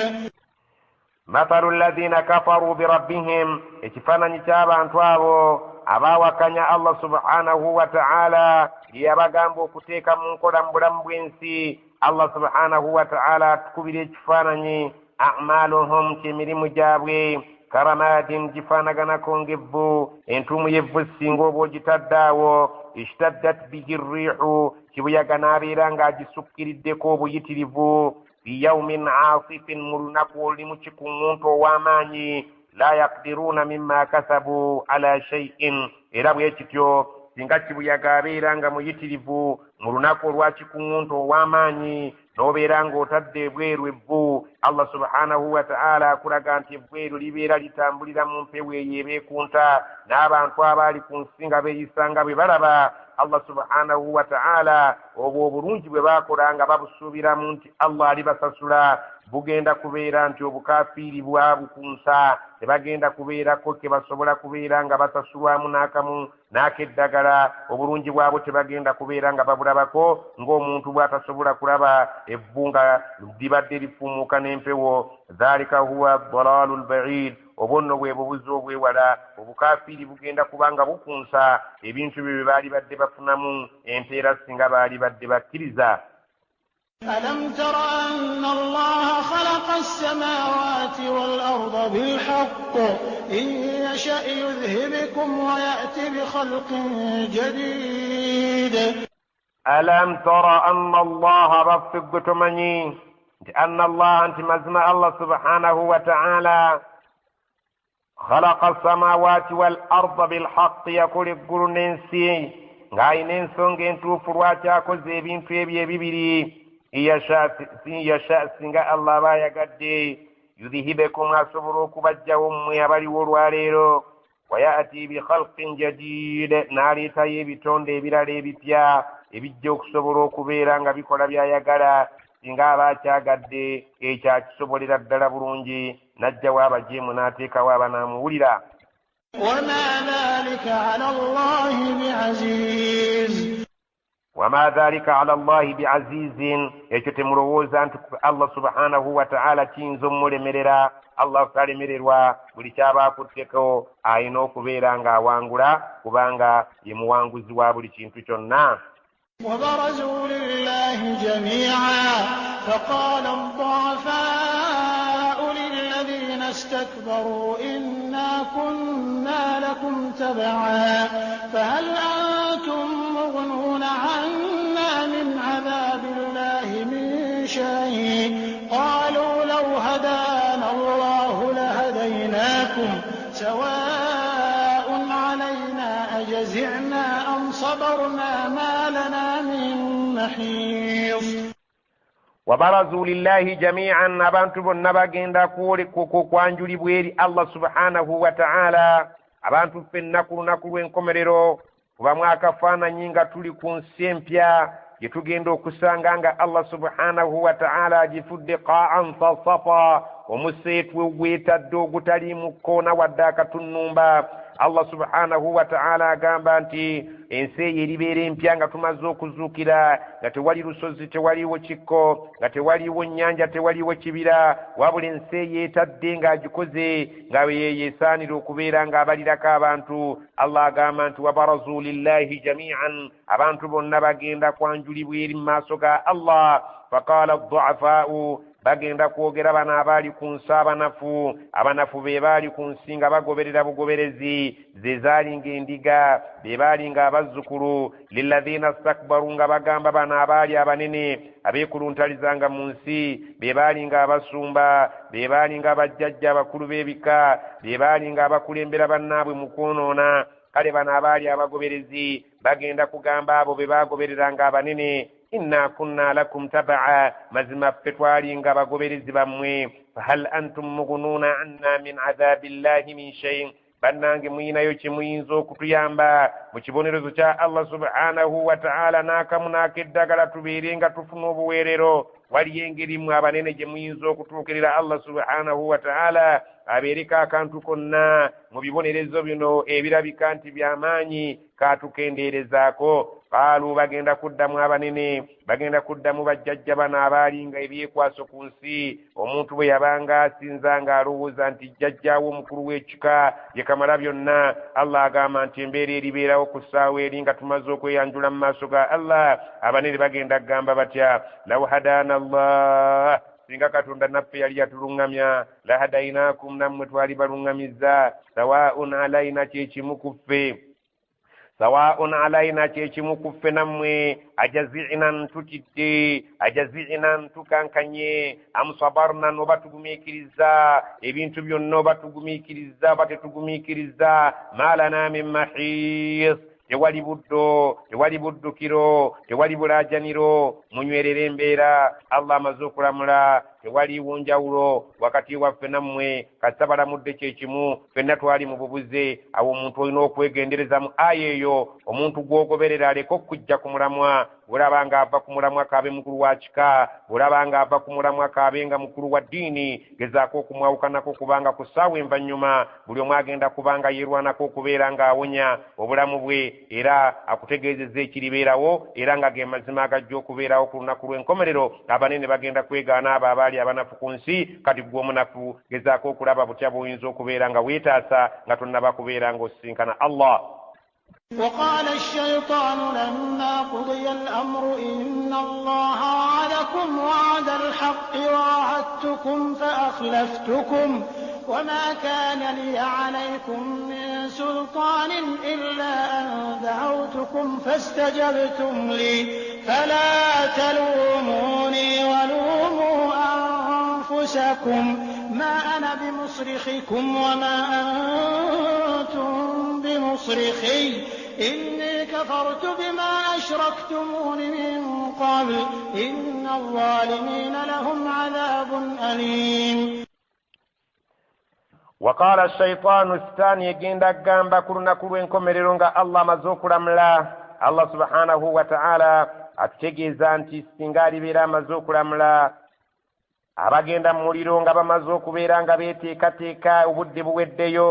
مثل الذين كفروا بربهم اكفانا نتابا انتوابو abawakanya Allah subhanahu wa ta'ala yabagamba okuteeka mu nkola mu bulamu bw'ensi Allah subhanahu wa ta'ala atukubira ekifaananyi a'maluhum kyemirimu gyabwe karamadin gifaanaganako ng'evvu entuumu y'evvu singa oba ogitaddaawo ishtaddat bihi rriihu kibuyaga n'abeera ng'agisukkiriddeko obuyitirivu fi yawmin aasifin mu lunaku olulimu kikuŋŋuntu ow'amaanyi la yaqdiruuna mimma kasabu ala shay'in era bwe kityo singa kibuyaga abeera nga muyitirivu mu lunaku olwakikuŋŋuntu ow'amaanyi n'obeera ng'otadde ebweru evvu Allah subhanahu wa ta'ala akulaga nti ebweru libeera litambulira mu mpewo eyo ebeekunta n'abantu abaali ku nsi nga beeyisanga bwe balaba Allah subhanahu wa ta'ala obwo obulungi bwe baakola nga babusuubiramu nti Allah alibasasula bugenda kubeera nti obukafiiri bwabukunsa tebagenda kubeerako ke basobola kubeera nga basasulwamu n'akamu n'akeddagala obulungi bwabwe tebagenda kubeera nga babulabako ng'omuntu bw'atasobola kulaba evvu nga libadde lifuumuuka n'empewo dhalika huwa dalalu lbaid obwo nno bwe bubuzi obwewala obukafiiri bugenda kuba nga bukunsa ebintu bye baali badde bafunamu empeera singa baali badde bakkiriza. ألم تر أن الله خلق السماوات والأرض بالحق إن يشأ يذهبكم ويأتي بخلق جديد ألم تر أن الله رفق تمني أن الله أنت مزمع الله سبحانه وتعالى خلق السماوات والأرض بالحق يقول القرن ننسي غاي ننسون جنتو فرواتا كوزي بين في بيبيري yasha singa Allah bayagadde yudhihibekum asobora okubajjawo mmwe abaliwo olwaleero wayati bi khalqin jadid n'aleetayo ebitonde ebirala ebipya ebijja okusobola okubeera nga bikola byayagala singa aba akyagadde ekyo akisobolera ddala bulungi n'ajjawo abajeemu n'ateekawo abanaamuwulira. وما ذلك على الله بعزيز وما ذلك على الله بعزيز ekyo temulowooza nti Allah subhanahu wa ta'ala kiyinza ommulemerera Allah kalemererwa buli kyabaakutteko ayina okubeera ng'awangula kubanga ye muwanguzi wa buli kintu kyonna. وبرزوا لله جميعا فقال الضعفاء للذين استكبروا إنا كنا لكم تبعا فهل أنتم مغنون عنا من عذاب الله من شيء قالوا لو هدانا الله لهديناكم سواء علينا أجزعنا أم صبرنا حشرنا ما لنا من محيص وبرزوا لله جميعا abantu bonna bagenda kwanjulibwa eri Allah subhanahu wa ta'ala abantu ffenna ku lunaku lw'enkomerero kuba mwakafaananyi nga tuli ku nsi empya gye tugenda okusanga nga Allah subhanahu wa ta'ala agifudde qa'an safa omuseetwe gwetadde ogutaliimu kkoona wadde akatunnumba Allah subhanahu wa ta'ala agamba nti ensi eyo eribeera empya nga tumaze okuzuukira nga tewali lusozi tewaliwo kikko nga tewaliwo nnyanja tewaliwo kibira wabula ensi eyo etadde ng'agikoze nga yeesaanira okubeera ng'abalirako abantu Allah agamba nti wabarazu lillahi jami'an abantu bonna bagenda kwanjulibwa eri mu maaso ga Allah faqala ad-du'afaa'u bagenda kwogera bano abaali ku nsi abanafu be baali ku nsi nga bagoberera bugoberezi ze zaalinga endiga be baali nga abazzukulu lilladhina stakbaru nga bagamba bano abaali abanene abeekuluntalizanga mu nsi be baali nga abasumba be baali nga abajjajja abakulu b'ebika be baali nga abakulembera bannaabwe mu kwonoona kale bano abaali abagoberezi bagenda kugamba abo be baagobereranga abanene inna kunna lakum tabaa mazima ffe twalinga bagoberezi bammwe fahal antum mughnuna anna min adhabillahi min shay bannange muyinayo kimuyinza okutuyamba mu kibonerezo kya Allah subhanahu wa ta'ala n'akamu n'akeddagala tubeere nga tufuna obuweerero waliyo engeri mwe abanene gye muyinza okutuukirira Allah subhanahu wa ta'ala abeereko akantu konna mu bibonerezo bino ebirabika nti by'amaanyi kaatukendeerezaako qaalu bagenda kuddamu abanene bagenda kuddamu bajjajja bano abaalinga ebyekwaso ku nsi omuntu bwe yabanga asinza ng'alowooza nti jjajjaawo omukulu w'ekika ye kamala byonna Allah agamba nti embeera eribeerawo ku ssaawa eri nga tumaze okweyanjula mu maaso ga Allah abanene bagenda kugamba batya law hadaana Allah singa katonda naffe yali yatuluŋŋamya lahadainaakum nammwe twali baluŋŋamizza sawaa'un alayna kyekimu ku ffe sawaa'un alayna kyekimu ku ffe nammwe ajazi'nan tutidde ajazi'nan tukankanye amusabarna oba tugumiikiriza ebintu byonna oba tugumiikiriza oba tetugumiikiriza malana min mahiis tewali buddo tewali buddukiro tewali bulaajaniro munywerere embeera Allah amaze okulamula tewaliwo njawulo wakati waffe nammwe kasita balamudde kyekimu ffenna twali mu bubuze awo omuntu olina okwegendereza mu aya eyo omuntu gw'ogoberera aleka okujja ku mulamwa bw'olaba ng'ava ku mulamwa kaabe mukulu wa kika bw'olaba ng'ava ku mulamwa kaabe nga mukulu wa ddiini gezaako okumwawukanako kubanga ku ssaawa envannyuma buli omu agenda kubanga yeerwanako okubeera ng'awonya obulamu bwe era akutegeezezza ekiribeerawo era nga ge mazima agajja okubeerawo ku lunaku lw'enkomerero abanene bagenda kwegaana abo abaali abanafu ku nsi kati gwe omunafu gezaako okulaba butya bw'oyinza okubeera nga weetaasa nga tonnaba kubeera ng'osisinkana Allah. وقال الشيطان لما قضي الأمر إن الله وعدكم وعد الحق ووعدتكم فأخلفتكم وما كان لي عليكم من سلطان إلا أن دعوتكم فاستجبتم لي فلا تلوموني ولوموا أنفسكم ما أنا بمصرخكم وما أنتم بمصرخي إني كفرت بما أشركتمون من قبل إن الظالمين لهم عذاب أليم. وقال الشيطان الثاني يجند جنب كلنا كلين كمريرونغا الله مزوك رملا الله سبحانه وتعالى أتجيزا أنتي سنغاري بيرا مزوك رملا abagenda mu muliro nga bamaze okubeera nga beeteekateeka obudde buweddeyo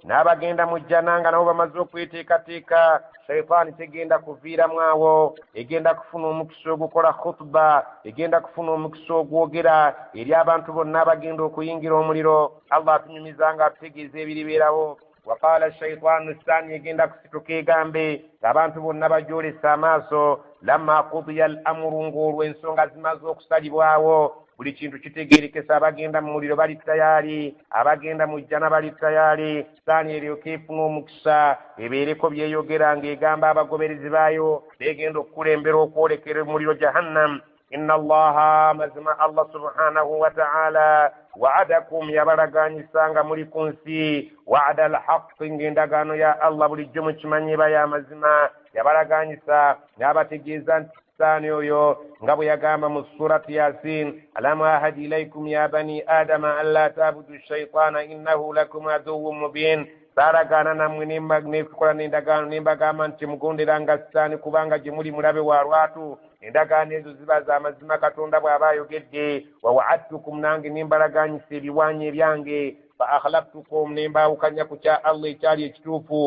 n'abagenda mu jjana nga nabo bamaze okweteekateeka shayitaani tegenda kuviiramu awo egenda kufuna omukisa ogukola khutuba egenda kufuna omukisa ogwogera eri abantu bonna abagenda okuyingira omuliro Allah atunyumiza nga atutegeeza ebiribeerawo waqaala shayitaanu saani egenda kusituka egambe ng'abantu bonna bagyolesa amaaso lamma qudiya al amuru ng'olwo ensonga zimaze okusalibwawo buli kintu kitegeerekesa abagenda mu muliro bali tayaali abagenda mu jjana bali tayaali saani eryoka efuna omukisa ebeereko byeyogera ng'egamba abagoberezi baayo beegenda okukulembera okwolekera omuliro jahannam inna allaha mazima Allah subhanahu wa ta'ala wa'adakum yabalaganyisanga muli ku nsi wa'ada alhaqi ng'endagaano ya Allah bulijjo mukimanyi eba ya mazima yabalaganyisa n'abategeeza nti saani oyo nga bwe yagamba mu surati yasin alam ahadi ilaikum ya bani adama an la tabudu shaitana innahu lakum aduwwun mubin saaragaana nammwe nekola n'endagaano ne mbagamba nti mugonderanga sitaani kubanga gye muli mulabe wa lwatu endagaano ezo ziba za mazima katonda bw'aba ayogedde wa wa'adtukum nange ne mbalaganyisa ebiwaanyi ebyange fa akhlaftukum ne mbaawukanya ku kya Allah ekyali ekituufu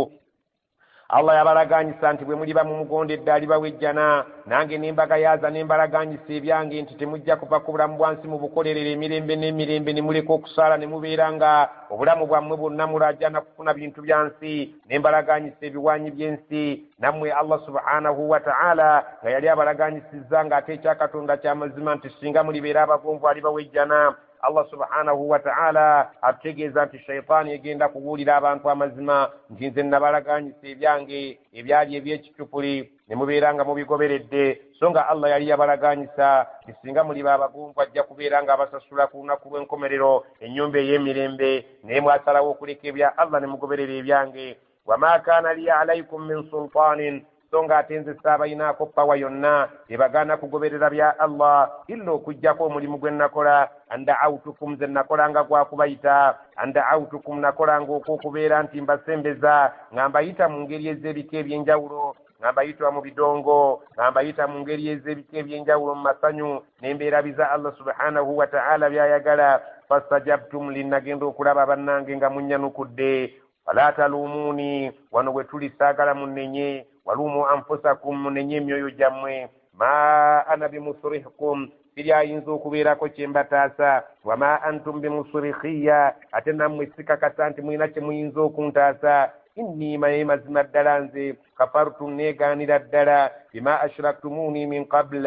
Allah yabalaganyisa nti bwe muliba mumugondedde alibawejjana nange nembagayaza nembalaganyisa ebyange nti temujja kuva ku bulamu bwansi mu bukolerera emirembe n'emirembe ne muleka okusaala ne mubeera nga obulamu bwammwe bwonna mulajjana kufuna bintu bya nsi nembalaganyisa ebiwaanyi by'ensi nammwe Allah subhanahu wa ta'ala nga yali abalaganyisizza ng'ate ekyakatonda ky'amazima nti singa mulibeera abavunvu alibawejjana Allah subhanahu wa ta'ala atutegeeza nti shaitaani egenda kubuulira abantu amazima nti nze nabalaganyisa ebyange ebyali eby'ekicupuli ne mubeera nga mubigoberedde so nga Allah yali yabalaganyisa nti singa muliba abagunvu ajja kubeera nga abasasula ku lunaku lw'enkomerero ennyumba ey'emirembe naye mwasalawo okuleka ebya Allah ne mugoberera ebyange wama kaana liya alaikum min sultaanin so nga ate nze saabayinaako pawa yonna ebagaana kugoberera bya Allah illa okuggyako omulimu gwe nakola anda'awtukum ze nakolanga gwakubayita anda'awtukum nakolanga okwokubeera nti mbasembeza nga mbayita mu ngeri ez'ebika ebyenjawulo nga mbayita mu bidongo nga mbayita mu ngeri ez'ebika ebyenjawulo mu masanyu nembeerabiza Allah subhanahu wa ta'ala byayagala fastajabtum linnagenda okulaba bannange nga munnyanukudde fala taluumuni wano bwe tuli saagala munnenye walumu anfusakum munenye emyoyo gyammwe ma ana bimusrihikum siri ayinza okubeerako kyembataasa wama antum bimusrikhiya ate nammwe sikakasa nti mulina kye muyinza okuntaasa inni maye mazima ddala nze kafartum neegaanira ddala bima ashraktumuni min qabl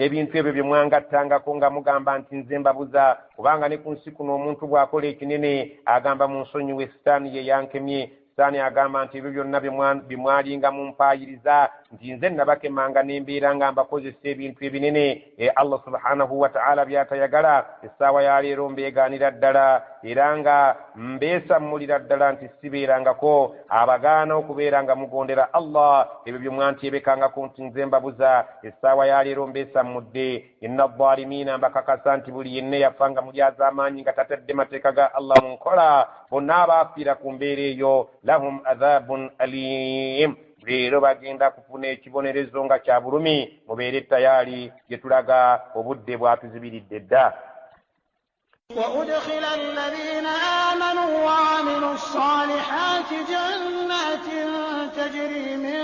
ebintu ebyo bye mwangattangako nga mugamba nti nze mbabuza kubanga ne ku nsi kuno omuntu bw'akola ekinene agamba mu nsonyiwe sitaani ye yankemye sitaani agamba nti ebyo byonna bye mwalinga mumpaayiriza nti nze nabakemanga nembeera nga mbakozesa ebintu ebinene Allah subhanahu wa ta'ala byatayagala essaawa ya leero mbeegaanira ddala era nga mbeesammulira ddala nti sibeerangako abagaana okubeera nga mugondera Allah ebyo bye mwantyebekangako nti nze mbabuza essaawa ya leero mbeesammudde inna adh-dhalimiina mbakakasa nti buli yenna yafa nga mulyaza amaanyi nga tatadde mateeka ga Allah mu nkola bonna abaafiira ku mbeera eyo lahum adhabun alim leero bagenda kufuna ekibonerezo nga kya bulumi mubeere tayali gye tulaga obudde bwatuzibiridde dda وأدخل الذين آمنوا وعملوا الصالحات جنات تجري من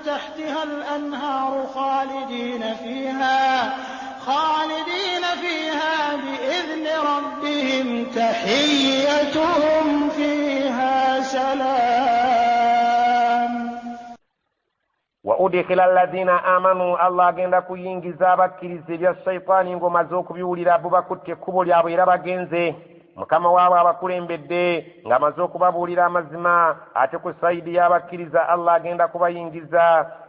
تحتها الأنهار خالدين فيها بإذن ربهم تحيتهم فيها سلام وأدخل الذين آمنوا الله genda kuyingiza abakkiriza ebya shayitaani ng'omaze okubiwulira abo bakutte ekkubo lyabwe era bagenze mukama waabwe abakulembedde ng'amaze okubabuulira amazima ate ku sayidi y'abakkiriza Allah agenda kubayingiza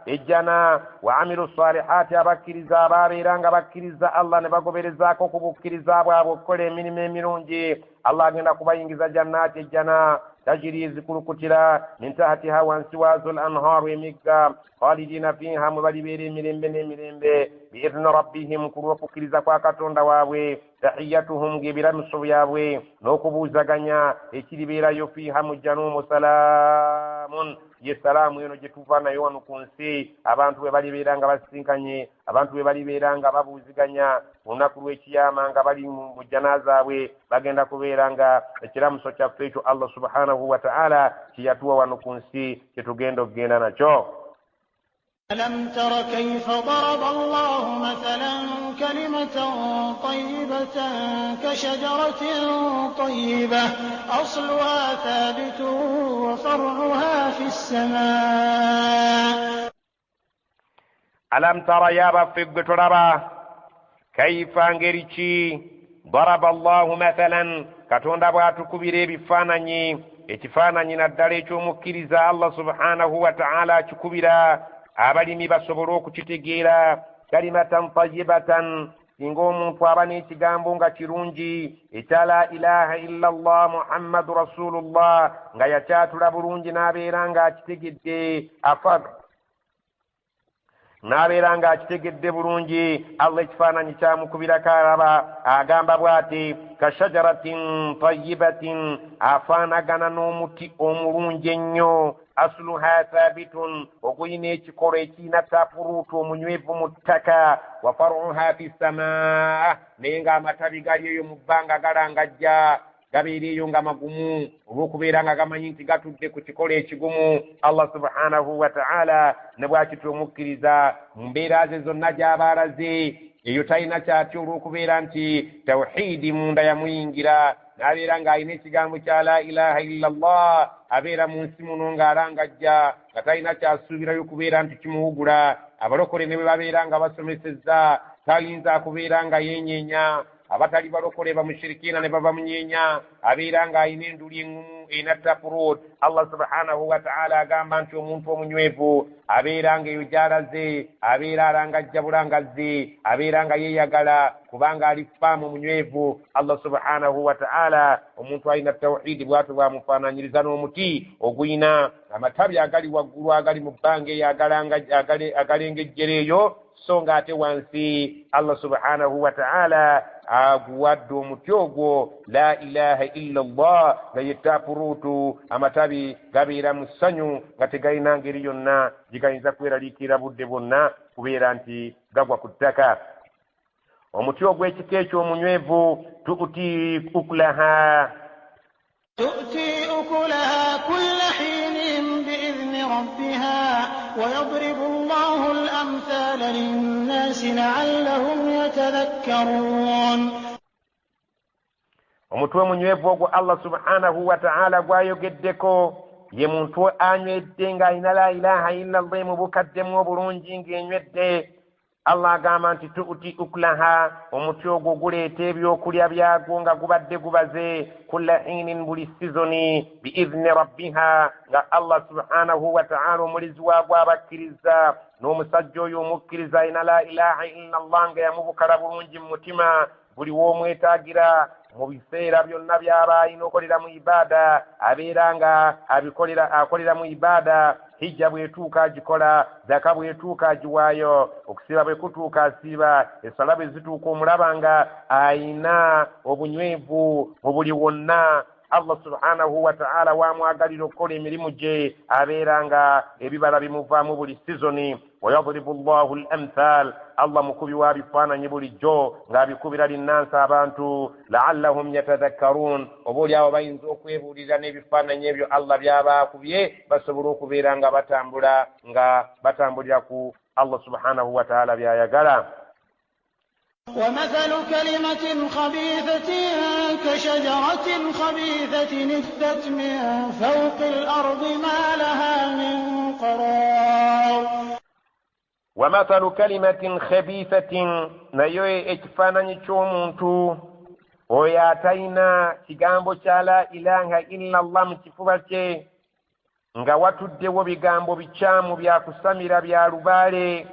ejjana wa amilu salihaati abakkiriza abaabeera nga bakkiriza Allah ne bagoberezaako ku bukkiriza bwabwe okukola emirimu emirungi Allah agenda kubayingiza jannaati ejjana tajiri zikulukutira min tahtiha wansi waazo al-anhaaru emigga khalidina fiha mwe balibeera emirembe n'emirembe biidhni rabbihim ku lw'okukkiriza kwa katonda waabwe tahiyatuhum ng'ebiramuso byabwe n'okubuuzaganya ekiribeerayo fiha mujjanuumu salaamun ye salaamu eno gye tuva nayo wano ku nsi abantu bwe balibeera nga basinkanye abantu bwe balibeera nga babuuziganya olunaku lw'ekiyama nga bali mu jjana zaabwe bagenda kubeera nga ekiramuso kyaffe ekyo Allah subhanahu wa ta'ala kiyatuwa wano ku nsi kye tugenda okugenda nakyo ألم تر كيف ضرب الله مثلا كلمة طيبة كشجرة طيبة أصلها ثابت وفرعها في السماء ألم تر يا بفق تربا كيف انجريشي ضرب الله مثلا كتوندا باتكبيري بفاناني ekifaananyi naddala eky'omukkiriza Allah subhanahu wa ta'ala kikubira abalimi basobole okukitegeera kalimatan tayyibatan singa omuntu aba n'ekigambo nga kirungi ekya la ilaha illa Allah muhammadu rasulullah nga yakyatula bulungi n'abeera nga akitegedde n'abeera ng'akitegedde bulungi Allah ekifaananyi kyamukubirako alaba agamba bw'ati kashajaratin tayyibatin afaanagana n'omuti omulungi ennyo asluha thabitun oguyina ekikolo ekiyina tapuruutu omunywevu mu ttaka wa faruha fi samaa naye ng'amatabi gali eyo mu bbanga galangajja gabeera eyo nga magumu olw'okubeera nga gamanyi nti gatudde ku kikolo ekigumu Allah subhanahu wa ta'ala ne bw'akiti omukkiriza mu mbeera ze zonna gy'aba alaze eyo talina kyatya olw'okubeera nti tawhiidi munda yamuyingira n'abeera ng'alina ekigambo kya la ilaha illa Allah abeera mu nsi muno ng'alangajja nga talina kyasuubirayo kubeera nti kimuwugula abalokole ne bwe babeera nga basomesezza tayinza kubeera nga yenyeenya abatali balokole bamushirikiina ne baba munyeenya abeera ng'alina enduli eŋŋumu enatta purut Allah subhanahu wa ta'ala agamba nti omuntu omunywevu abeera ng'eyo gy'alaze abeera alangajja bulangazzi abeera nga yeeyagala kubanga ali faamu omunywevu Allah subhanahu wa ta'ala omuntu alina tawhiidi bw'atyo bwamufaananyiriza n'omuti oguyina amatabi agali waggulu agali mu bbanga eyo agalengejjera eyo so ng'ate wansi Allah subhanahu wa ta'ala aguwadde omuti ogwo la ilaha illa Allah nga ye tapuruutu amatabi gabeera mu ssanyu nga tegalina ngeri yonna gigayinza kweraliikirira budde bwonna kubeera nti gagwa ku ttaka omuti ogw'ekika eky'omunywevu tu'ti ukulaha kulla hiinin bi'izni rabbiha ويضرب الله الأمثال للناس لعلهم يتذكرون omutwe munywevu ogwo Allah subhanahu wa ta'ala gwayogeddeko ye muntu anywedde ng'alina la ilaha illa Allah mu bukaddemu obulungi ng'enywedde Allah agamba nti tu'ti ukulaha omuti ogwo guleeta ebyokulya byagwo nga gubadde gubaze kulla hiinin buli sizoni biizni rabbiha nga Allah subhanahu wa ta'ala omulizi waagwo abakkiriza n'omusajja oyo omukkiriza alina la ilaha illa Allah nga yamubukala bulungi mu mutima buli w'omwetaagira mu biseera byonna by'aba alina okolera mu ibaada abeera nga akolera mu ibaada hijja bw'etuuka agikola zaka bw'etuuka agiwaayo okusiiba bwe kutuuka asiiba essala bwe zituuka omulaba nga ayina obunywevu mu buli wonna Allah subhanahu wa ta'ala wamwagalira okukola emirimu gye abeera nga ebibala bimuvaamu buli sizoni wayadribu Allahu al-amthal Allah mukubi wa bifaananyi bulijjo ng'abikubira linnansi abantu la'allahum yatadhakkarun obaoli abo bayinza okwebuulira n'ebifaananyi ebyo Allah by'abaakubye basobola okubeera nga batambulira ku Allah subhanahu wa ta'ala by'ayagala ومثل كلمة خبيثة كشجرة خبيثة اجتثت من فوق الأرض ما لها من قرار ومثل كلمة خبيثة نيوي اكفانني chomuntu oyataina kigambo kya la ilaha illa Allah mu kifuba kye nga watuddewo bigambo bikyamu byakusamira bya lubaale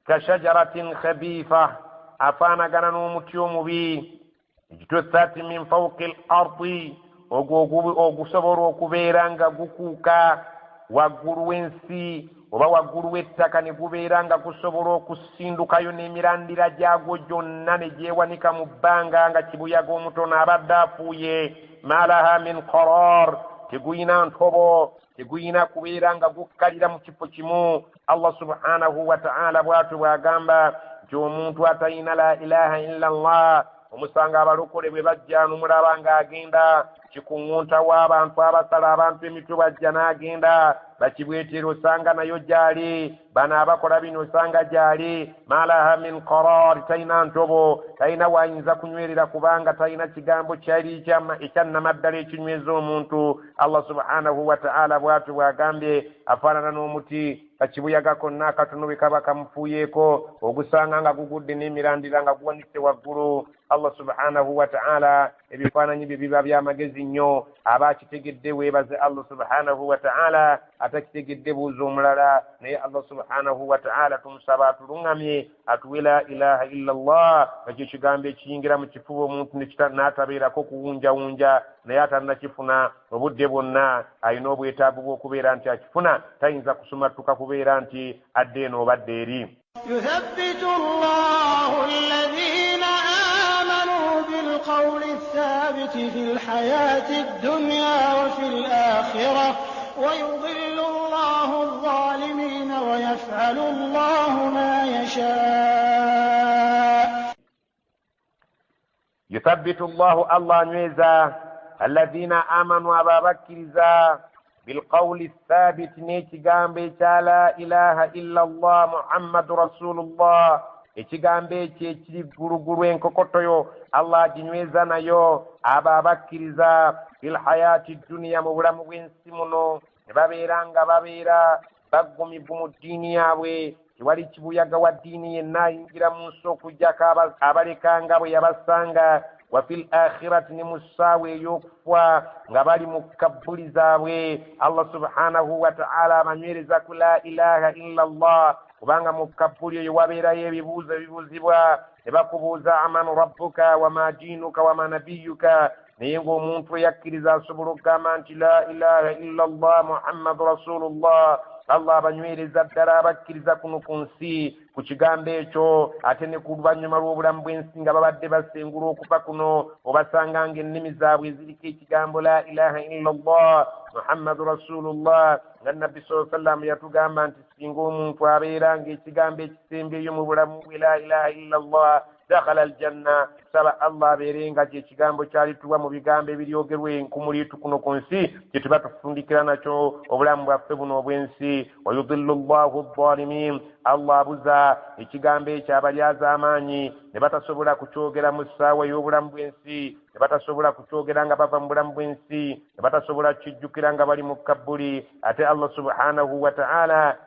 kashajaratin khabitha afaanagana n'omuti omubi ijtuthati min fawqi al-ardi ogusobola okubeera nga gukuuka waggulu w'ensi oba waggulu w'ettaka ne gubeera nga gusobola okusindukayo n'emirandira gyagwo gyonna ne gyewanika mu bbanga nga kibuyaga omutono abadde afuuye ma laha min qarar teguyina ntobo teguyina kubeera nga gukkalira mu kifo kimu Allah subhanahu wa ta'ala bw'atyo bw'agamba nti omuntu atalina la ilaha illa Allah omusanga abalokole bwe bajja n'omulaba ng'agenda kikuŋŋunta w'abantu abasala abantu emitwe bajja n'agenda bakibwetera osanga nayo gyali bano abakola bino osanga gyali ma laha min qarar talina ntobo talina wayinza kunywerera kubanga talina kigambo kyali ekyannamaddala ekinyweza omuntu Allah subhanahu wa ta'ala bw'atyo bw'agambye afaanana n'omuti kakibuyaga konna akatono bwe kaba kamufuuyeeko ogusanga nga gugudde n'emirandira nga guwanise waggulu Allah subhanahu wa ta'ala ebifaananyi bye biba by'amagezi nnyo aba akitegedde weebaze Allah subhanahu wa ta'ala atakitegedde buuza omulala naye Allah subhanahu wa ta'ala tumusaba atuluŋŋamye atuwe la ilaha illa Allah ekyo kigambo ekiyingira mu kifuba omuntu n'atabeerako kuwunjawunja naye atannakifuna obudde bwonna alina obwetaavu bw'okubeera nti akifuna tayinza kusumattuka kubeera nti adde eno obadde eri. يثبت الله الذين آمنوا بالقول الثابت في الحياة الدنيا وفي الآخرة ويضل الله الظالمين ويفعل الله ما يشاء. يثبت الله نيزا الذين آمنوا أبا بكرزا بالقول الثابت نيتيغامبي لا إله إلا الله محمد رسول الله ekigambe ekiri ggulugulu enkokotoyo Allah ginyweza nayo abo abakkiriza fil hayati dunya mu bulamu bw'ensi muno ne babeera nga babeera baggumivu mu ddiini yaabwe tewali kibuyaga wa ddiini yenna ayingira mu nsi okuggyako abalekanga bwe yabasanga wa fil akhirati ne mu ssaawa ey'okufa nga bali mu kabbuli zaabwe Allah subhanahu wa ta'ala abanywereza ku la ilaha illa Allah kubanga mu kabbuli eyo wabeerayo ebibuuzo ebibuuzibwa ne bakubuuza amanu rabbuka wama diinuka wama nabiyuka naye ng'omuntu eyakkiriza asobola okugamba nti la ilaha illa Allah muhammadu rasulullah Allah abanywereza ddala abakkiriza kuno ku nsi ku kigambo ekyo ate ne ku luvannyuma lw'obulamu bw'ensi nga babadde basengula okufa kuno obasanga ng'ennimi zaabwe ziriko ekigambo la ilaha illa Allah muhammadu rasulullah nga nabbi sallam yatugamba nti singa omuntu abeera ng'ekigambo ekisembyeyo mu bulamu bwe la ilaha illa Allah dakhala aljanna saba Allah abeerenga ky'ekigambo kyalituwa mu bigambo ebiryogerwa enkumuliitu kuno ku nsi kye tuba tufundikira nakyo obulamu bwaffe buno obw'ensi wa yudillu llahu adh-dhalimin Allah abuza ekigambo ekyo abalyaza amaanyi ne batasobola kukyogera mu ssaawa y'obulamu bw'ensi ne batasobola kukyogera nga bava mu bulamu bw'ensi ne batasobola kukijjukira nga bali mu kabbuli ate Allah subhanahu wa ta'ala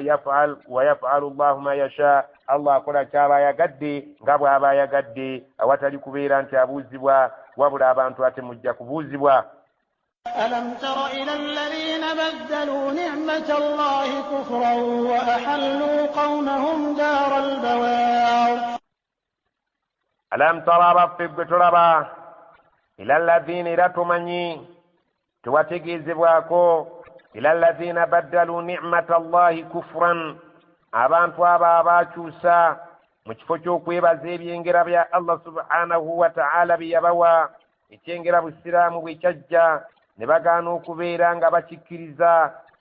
yafalu llahu ma yasha Allah akola kyaba ayagadde nga bw'aba ayagadde awatali kubeera nti abuuzibwa wabula abantu ate mujja kubuuzibwa. ألم تر إلى الذين بدلوا نعمة الله كفرا وأحلوا قومهم دار البوار. ألم تر بفق تربا إلى الذين رتمني تواتيزبواكو إلى الذين بدلوا نعمة الله كفرا abantu abo abaakyusa mu kifo ky'okwebaza ebyengera bya Allah subhanahu wa ta'ala bye yabawa ekyengera busiraamu bwe kyajja ne bagaana okubeera nga bakikkiriza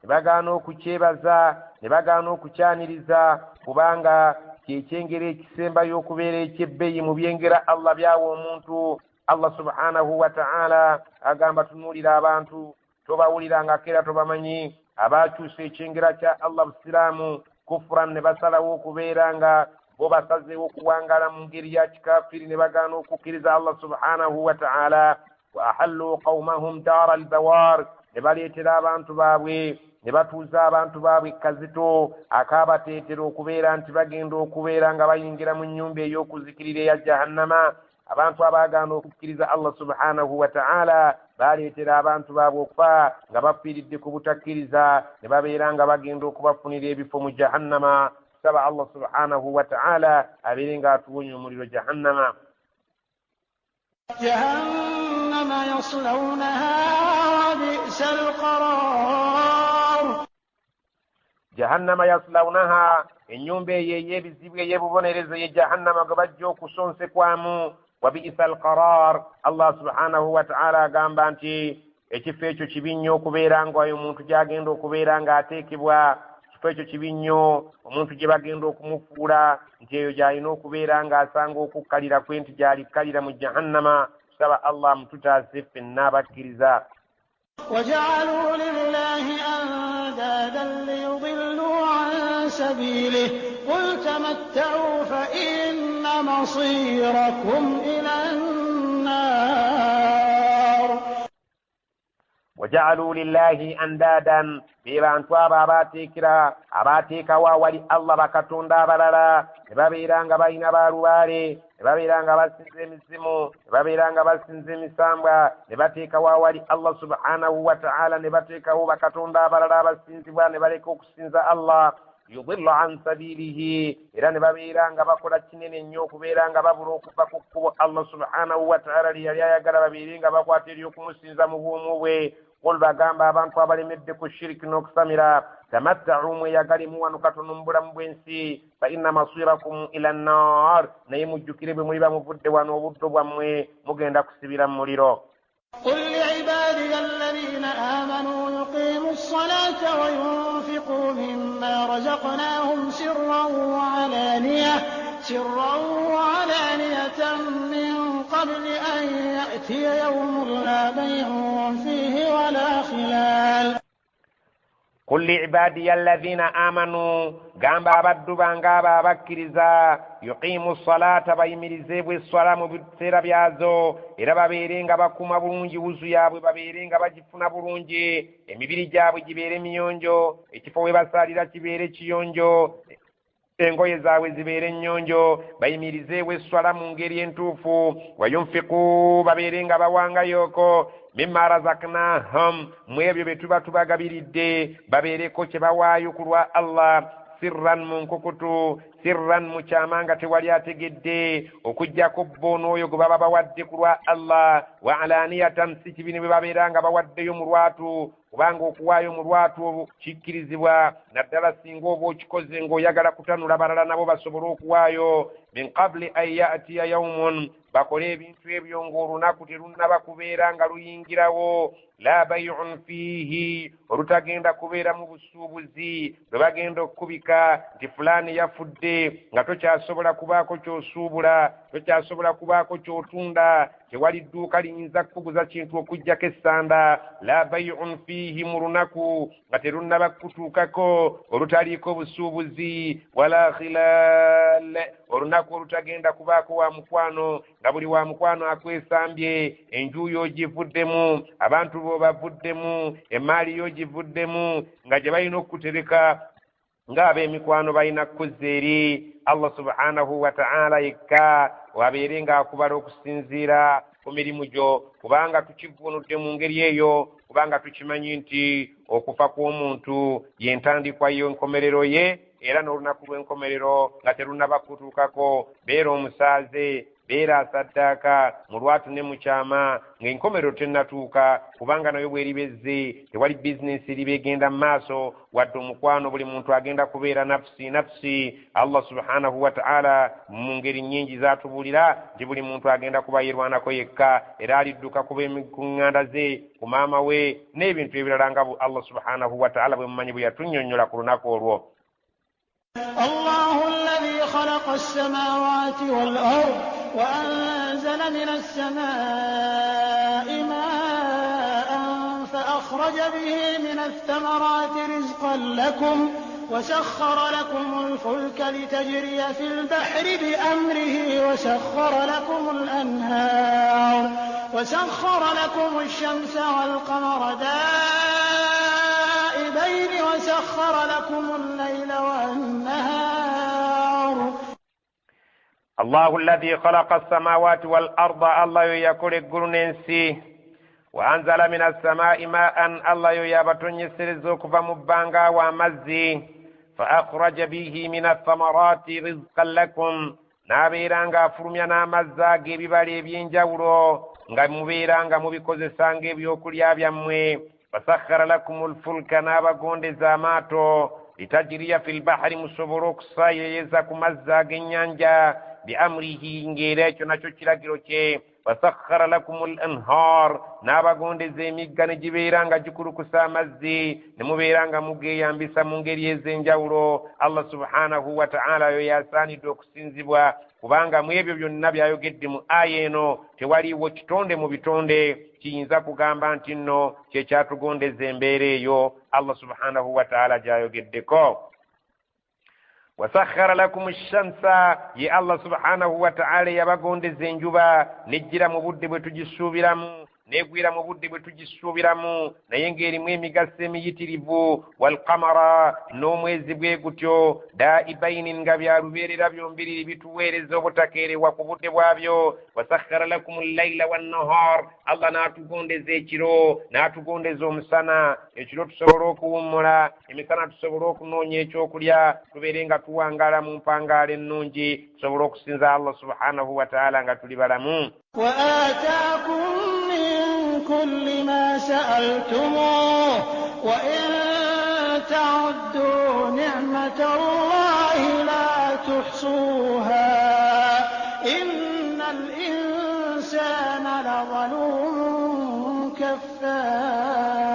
ne bagaana okukyebaza ne bagaana okukyaniriza kubanga kyekyengera ekisembayo okubeera ekyebbeeyi mu byengera Allah byawa omuntu. Allah subhanahu wa ta'ala agamba tunuulira abantu tobawulira nga kera tobamanyi abaakyusa ekyengera kya Allah busiraamu kufran ne basalawo okubeera nga bo basazeewo okuwangala mu ngeri ya kikafiri ne bagaana okukkiriza Allah subhanahu wa ta'ala. wa ahallu qawmahum daara albawar ne baleetera abantu baabwe ne batuuza abantu baabwe kazito akaabateetera okubeera nti bagenda okubeera nga bayingira mu nnyumba ey'okuzikirira eya jahannama. abantu abaagaana okukkiriza Allah subhanahu wa ta'ala baleetera abantu baabwe okufa nga bafiiridde ku butakkiriza ne babeera nga bagenda okubafunira ebifo mu jahannama. saba Allah subhanahu wa ta'ala abeere nga atuwonya omuliro jahannama. جهنم يصلونها وبئس القرار. jahannama yaslawnaha ennyumba eyo ey'ebizibu ey'ebubonerezo ye jahannama gwe bajja okusonsekwamu. wa bi'sa alqarar Allah subhanahu wa ta'ala agamba nti ekifo ekyo kibi nnyo okubeera nga oyo omuntu gy'agenda okubeera ng'ateekebwa. ekifo ekyo kibi nnyo omuntu gye bagenda okumufuula nti eyo gy'alina okubeera ng'asanga okukkalira kwe nti gy'alikkalira mu jahannama. tusaba Allah mututaase ffenna abakkiriza. وجعلوا لله أندادا ليضلوا عن سبيله قل تمتعوا فإن مصيركم إلى النار. وجعلوا لله أندادا بيبانtu abo abateekawo awali Allah bakatonda abalala ne babeera nga balina baalubaale ne babeera nga basinza emizimu ne babeera nga basinza emisambwa ne bateekawo awali Allah subhanahu wa ta'ala ne bateekawo bakatonda abalala abasinzibwa ne baleka okusinza Allah. yudillu an sabilihi era ne babeera nga bakola kinene nnyo okubeera nga babula okuva ku kkubo Allah subhanahu wa ta'ala lye yali ayagala babeere nga bakwata ery'okumusinza mu bwomu bwe. qul bagamba abantu abalemedde ku shiriki n'okusamira tamatta'u mweyagalimu wano katono mu bulamu bw'ensi fa inna masirakum ila nnar naye mujjukire bwe muliba muvudde wano obuddo bwammwe mugenda kusibira mu muliro. قل لعبادي الذين آمنوا يقيموا الصلاة وينفقوا مما رزقناهم سرا وعلانية من قبل أن يأتي يوم لا بيع فيه ولا خلال. قل لعبادي الذين آمنوا gamba abaddu bange abo abakkiriza yuqimu salata bayimirize bw'esswala mu biseera byazo era babeere nga bakuma bulungi wuzu yaabwe babeere nga bagifuna bulungi emibiri gyabwe gibeere miyonjo ekifo we basaalira kibeere kiyonjo engoye zaabwe zibeere nnyonjo bayimirize bw'esswala mu ngeri entuufu wayunfiku babeere nga bawangayooko mimma razaknahum mu ebyo bye tuba tubagabiridde babeereko kye bawaayo ku lwa Allah sirran mu nkukutu sirran mu kyama nga tewali ategedde okuggyako bo n'oyo gwe baba bawadde ku lwa Allah wa alaniyatan si kibini bwe babeera nga bawaddeyo mu lwatu kubanga okuwaayo mu lwatu kikkirizibwa naddala singa oba okikoze ng'oyagala kutanula balala nabo basobole okuwaayo min qabli an ya'tiya yawmun bakole ebintu ebyo ng'olunaku terunnaba kubeera nga luyingirawo la bay'un fiihi olutagenda kubeera mu busuubuzi lwe bagenda okukubika nti fulaani yafudde nga tokyasobola kubaako ky'osuubula tokyasobola kubaako ky'otunda tewali dduuka liyinza kukuguza kintu okuggyako essanda la bay'un fiihi mu lunaku nga terunnaba kutuukako olutaliiko busuubuzi wala khilal olunaku olutagenda kubaako wa mukwano nga buli wa mukwano akwesambye enjuuyo ogivuddemu abantu bo bavuddemu emaali yo givuddemu nga gye balina okutereka ng'ab'emikwano balina kuzza eri Allah subhanahu wa ta'ala yekka wabeere ng'akubala okusinziira ku mirimu gyo kubanga tukivvuunudde mu ngeri eyo kubanga tukimanyi nti okufa kw'omuntu y'entandikwa y'enkomerero ye era n'olunaku lw'enkomerero nga terunnaba kutuukako beera omusaaze beera asaddaaka mu lwatu ne mu kyama ng'enkomerero tennatuuka kubanga nayo bw'eribezze tewali bizinesi eriba egenda mu maaso wadde omukwano buli muntu agenda kubeera nafsi Allah subhanahu wa ta'ala mu ngeri nnyingi zaatubuulira nti buli muntu agenda kuba yerwanako yekka era alidduka kuba emikuŋŋanda ze ku maama we n'ebintu ebirala nga Allah subhanahu wa ta'ala bwe mumanyi bwe yatunnyonnyola ku lunaku olwo. الله الذي خلق السماوات والأرض وأنزل من السماء ماء فأخرج به من الثمرات رزقا لكم وسخر لكم الفلك لتجري في البحر بأمره وسخر لكم الأنهار وسخر لكم الشمس والقمر دائبين وسخر لكم الليل والنهار. الله الذي خلق السماوات والأرض الله يكون الجرنسي وأنزل من السماء ماء الله يابتون يسرزوك فمبانغا ومزي فأخرج به من الثمرات رزقا لكم نابيرانغا فرمينا مزاقي ببالي بينجاورو nga mubeeranga mubikozesanga ebyokulya byammwe fasakhara lakum ulfulka n'abagondeza amaato litajiriya fi lbahari musobole okusaayeyeza ku mazzi ag'ennyanja biamrihi ng'era ekyo nakyo kiragiro kye wasakhara lakum lanhar n'abagondeza emigga ne gibeera nga gikulukusa amazzi ne mubeera nga mugeeyambisa mu ngeri ez'enjawulo Allah subhanahu wa ta'ala yo yasaanidde okusinzibwa kubanga mu ebyo byonna byayogedde mu aya eno tewaliiwo kitonde mu bitonde kiyinza kugamba nti nno kyekyatugondeza embeera eyo Allah subhanahu wa ta'ala gyayogeddeko. wasakhara lakum shamsa ye Allah subhanahu wa ta'ala yabagondeza enjuba nejjira mu budde bwe tugisuubiramu negwira mu budde bwe tugisuubiramu naye ng'erimu emigaso emiyitirivu walqamara n'omwezi bwe gutyo daibaini nga byalubeerera byombiriri bituweereza obutakeerewa ku budde bwabyo wasakhara lakum llaila wannahar Allah n'atugondeza ekiro n'atugondeza omusana ekiro tusobole okuwummula emisana tusobole okunoonya ekyokulya tubeere nga tuwangaala mu mpangaala ennungi tusobole okusinza Allah subhanahu wa ta'ala nga tuli balamu. وآتاكم من كل ما سألتموه وإن تعدوا نعمة الله لا تحصوها إن الإنسان لظلوم كفار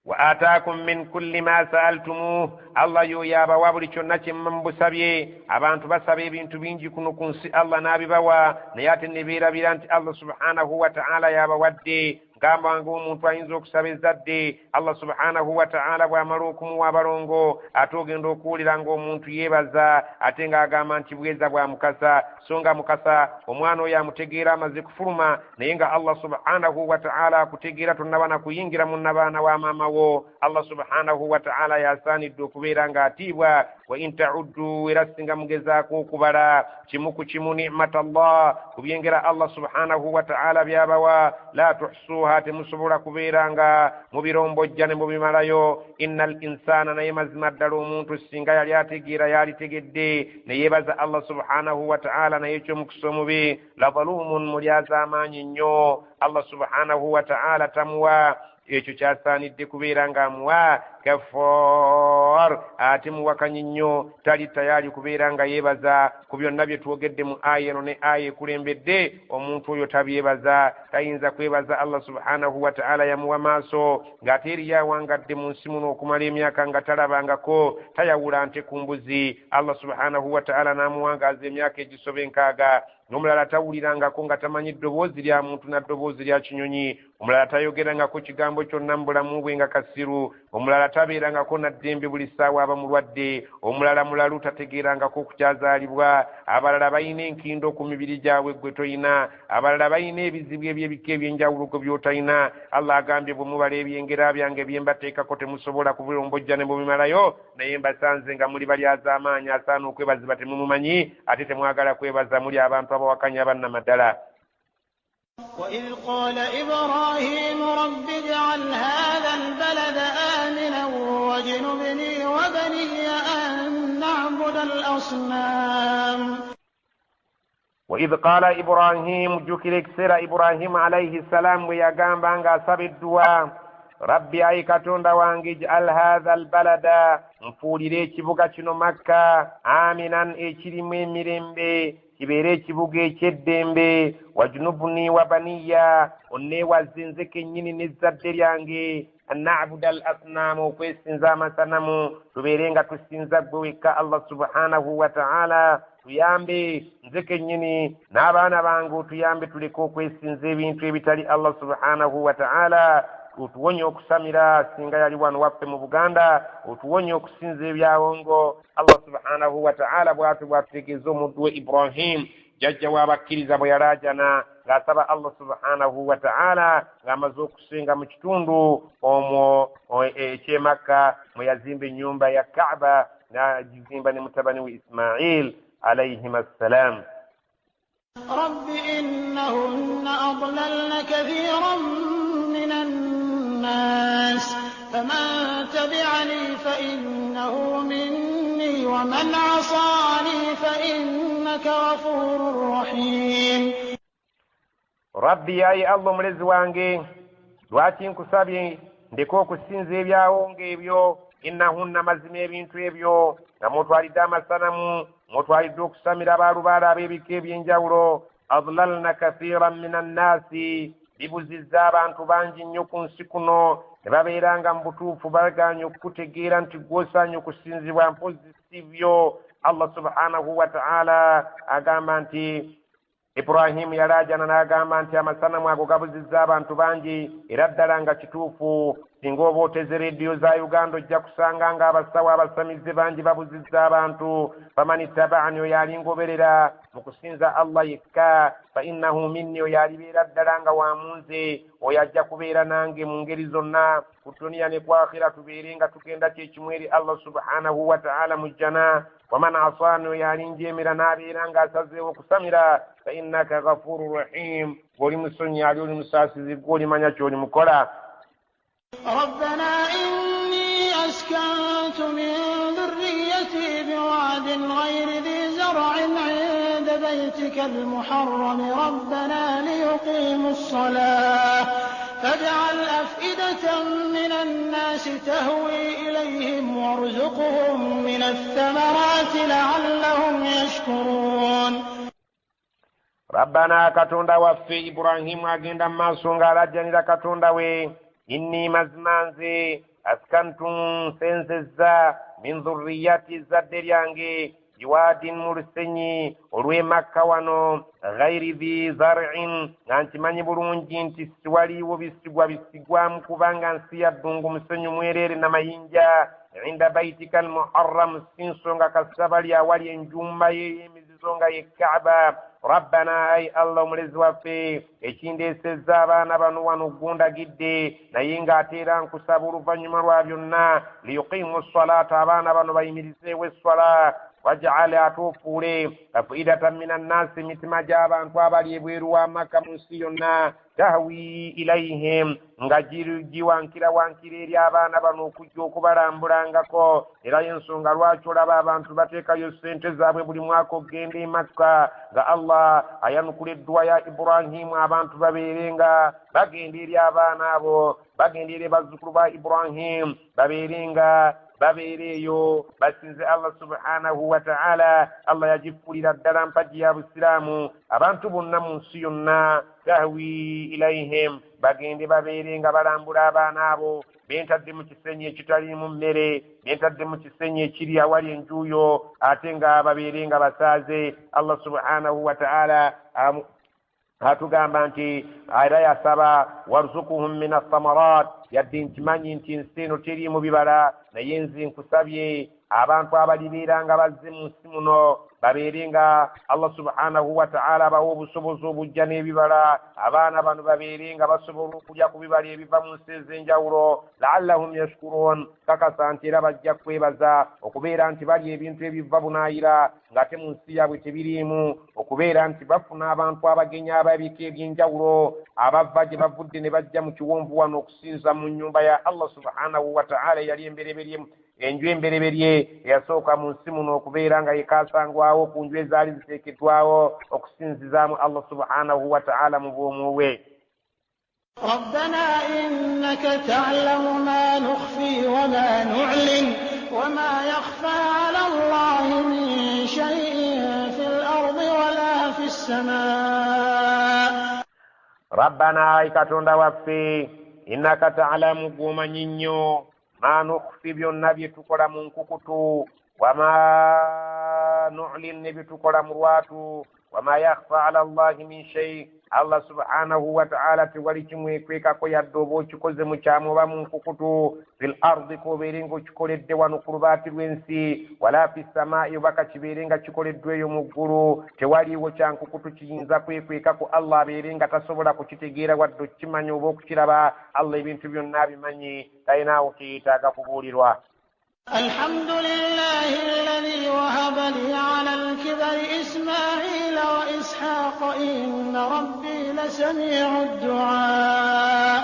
وآتاكم من كل ما سألتموه الله يويابا وابلي چonna من بسبيه abantu basabe ebintu bingi kuno kunsi Allah nabibawa nayate nebirabira nti Allah subhanahu wa ta'ala yabawadde gamba ngo omuntu ayinza okusaba ezzadde Allah subhanahu wa ta'ala bw'amala okumuwa abalongo ate ogenda okuwulira ng'omuntu yeebaza ate ng'agamba nti bweza bwa mukasa so nga mukasa omwana oyo amutegeera amaze kufuluma naye nga Allah subhanahu wa ta'ala akutegeera tonnaba na kuyingira mu nnabaana wa maama wo Allah subhanahu wa ta'ala yasaanidde okubeera ng'atiibwa wa in ta'uddu era singa mugezaako okubala kimu ku kimu ni'mat Allah kubyengera Allah subhanahu wa ta'ala byabawa la tuhsuha temusobola kubeera nga mubirombojja ne mubimalayo innal insana naye mazima ddala omuntu singa yali ategeera yalitegedde ne yeebaza Allah subhanahu wa ta'ala naye ekyomukisa omubi la zalumun mulyaza amaanyi nnyo Allah subhanahu wa ta'ala tamuwa ekyo kyasaanidde kubeera ng'amuwa kafar ate muwakanyi nnyo tali tayali kubeera nga yeebaza ku byonna bye twogedde mu aya eno ne aya ekulembedde omuntu oyo tabyebaza tayinza kwebaza Allah subhanahu wa ta'ala yamuwa maaso ng'ate eri yawangadde mu nsi muno okumala emyaka nga talabangako tayawula nte ku mbuzi Allah subhanahu wa ta'ala n'amuwangaaza emyaka egisoba 6 n'omulala tawulirangako nga tamanyi ddoboozi lya muntu na ddoboozi lya kinyonyi omulala tayogerangako kigambo kyonna mu bulamu bwe nga kasiru omulala tabeerangako na ddembe buli ssaawa aba mulwadde omulala mulalu tategeerangako okukyazaalibwa abalala balina enkindo ku mibiri gyabwe gwe toyina abalala balina ebizibu ebyebika ebyenjawulo gwe by'otalina Allah agambye bwe mubala ebyengera byange bye mbateekako temusobola kubirombojja ne mubimalayo naye mbasanze nga muli balyaza amaanyi asaana okwebaziba temumumanyi ate temwagala kwebaza muli abantu abawakanya bannamaddala وإذ قال إبراهيم رب اجعل هذا البلد آمنا واجنبني وبني أن نعبد الأصنام وإذ قال إبراهيم جكرك سر إبراهيم عليه السلام ويقام بانغا سب الدعاء ربي أي كتون دوانج اجعل هذا البلد مفولي كبوكا شنو مكة آمنا إيشري ميرمبي kibeere ekibuga ekyeddembe wajunubuni wabaniya onneewazinze kennyini n'ezzadde lyange annabuda al asnaamu okwesinza amasanamu tubeere nga tusinza ggwe wekka Allah subhanahu wa ta'ala tuyambe nze kennyini n'abaana bange otuyambe tuleke okwesinza ebintu ebitali Allah subhanahu wa ta'ala otuwonye okusamira singa yali wano waffe mu Buganda otuwonye okusinza ebyawongo Allah subhanahu wa ta'ala bw'atutegeeza omuddu we Ibrahim jajja w'abakkiriza bwe yalaajana ng'asaba Allah subhanahu wa ta'ala ng'amaze okusenga mu kitundu omwo ekyemakka mwe yazimba ennyumba ya Kaaba n'agizimba ne mutabani we Ismail alayhim assalam رب إنهن أضللن كثيرا من الناس فمن تبعني فإنه مني ومن عصاني فإنك غفور رحيم ربي أي الله ملزي wange lwaki nkusabye ndeka okusinza ebyawongo ebyo innahunna mazima ebintu ebyo nga mutwalidde amasanamu mutwalidde okusamira baalubaala ab'ebika ebyenjawulo adlalna kathiran min annaasi bibuzizza abantu bangi nnyo ku nsi kuno ne babeera nga mu butuufu baganya okutegeera nti gwosaanye okusinzibwa mpozi si byo Allah subhanahu wa ta'ala agamba nti Ibrahim yalaajana n'agamba nti amasanamu ago gabuzizza abantu bangi era ddala nga kituufu singa oba oteze rediyo za Uganda ojja kusanga ng'abasawo abasamize bangi babuzizza abantu faman ittaba'ani oyo alingoberera mu kusinza Allah yekka fa innahu minni oyo alibeera ddala nga wamunze oyo ajja kubeera nange mu ngeri zonna ku duniya ne ku akhira tubeere nga tugenda kyekimu eri Allah subhanahu wa ta'ala mu jjana waman asaani oyo alinjeemera n'abeera ng'asazeewo okusamira fa innaka ghafuru rahim gw'oli musonyi ali oli musaasizi gw'olimanya ky'oli mukola ربنا إني أسكنت من ذريتي بواد غير ذي زرع عند بيتك المحرم ربنا ليقيموا الصلاة فاجعل أفئدة من الناس تهوي إليهم وارزقهم من الثمرات لعلهم يشكرون. ربنا كتوندا وفي إبراهيم أجندا ما سونغالا جندا كتوندا وي إني مزمانزي أسكنتم سنسزا من ذرياتي زدريانجي جواد مرسني ولوي مكة وانو غير ذي زرع نانتي ماني برونجي انتي سوالي وبيستغوا مكوبانغان سيادونغو مسنو مويريري نما ينجا عند بيتك المحرم سنسونغا كالسبالي أولي انجوما يمزونغا يكعبا ربنا أي الله مرزوا في echinde sezaba nabanu wanu gunda gidde nayinga atera nkusaburu vanyuma rwabyonna liyuqimu ssalata abana bano bayimirise wessala waj'al atufule afidatan minan nasi mitima j'abantu abali ebweru wa Makka mu nsi yonna tahwi ilayhim nga giwankira eri abaana bano okujja okubalambulangako era y'ensonga lwaki olaba abantu bateekayo ssente zaabwe buli mwaka okgenda e Makka nga Allah ayanukula edduwa ya Ibrahimu abantu babeerenga bagenda eri abaana abo bagenda eri bazzukulu ba Ibrahim babeerenga babeereeyo basinze Allah subhanahu wa ta'ala. Allah yagifulira ddala mpagi ya busiraamu abantu bonna mu nsi yonna tahwi ilayhim bagende babeerenga balambula abaana abo bentadde mu kisenyi ekitalimu mmere bentadde mu kisenyi ekiri awali enjuuyo ate nga babeerenga basaaze. Allah subhanahu wa ta'ala atugamba nti era yasaba warzukuhum min athamarat yadde nkimanyi nti ensi eno teriimu bibala naye nze nkusabye abantu abalibeeranga bazze mu nsi muno babeerenga Allah subhanahu wa ta'ala bawa obusobozi obujja n'ebibala abaana bano babeerenga basobola okulya ku bibala ebiva mu nsi ez'enjawulo la'allahum yashkurun kakasa nti era bajja kwebaza okubeera nti balya ebintu ebiva bunaayira ng'ate mu nsi yaabwe tebiriimu okubeera nti bafuna abantu abagenyi ababika eby'enjawulo abava gye bavudde ne bajja mu kiwonvu wano okusinza mu nnyumba ya Allah subhanahu wa ta'ala yali embereberye enju embereberye eyasooka mu nsi muno okubeera nga yekaasangwawo ku nju ezaali ziteekeddwawo okusinzizaamu Allah subhanahu wa ta'ala mu bwomu bwe. ربنا إنك تعلم ما نخفي وما نعلن وما يخفى على الله من شيء في الأرض ولا في السماء. ربنا أي كتوندا وفي إنك تعلم قوما نينيو ما نخفي byonna tukola mu nkukutu wama nu'lin bitukola mu lwatu wama yakhfa ala Allah min shay. Allah subhanahu wa ta'ala tewali kimwekwekako yadde oba okikoze mu kyamu oba mu nkukutu fil ardi kobeerenga okikoledde wano ku lubaati lw'ensi wala fi samaa'i oba kakibeerenga kikoleddwa eyo mu ggulu tewaliiwo kya nkukutu kiyinza kwekwekako Allah abeerenga tasobola kukitegeera wadde okukimanya oba okukiraba. Allah ebintu byonna abimanyi talinaawo kiyetaaga kubuulirwa. الحمد لله الذي وهب لي على الكبر إسماعيل وإسحاق إن ربي لسميع الدعاء.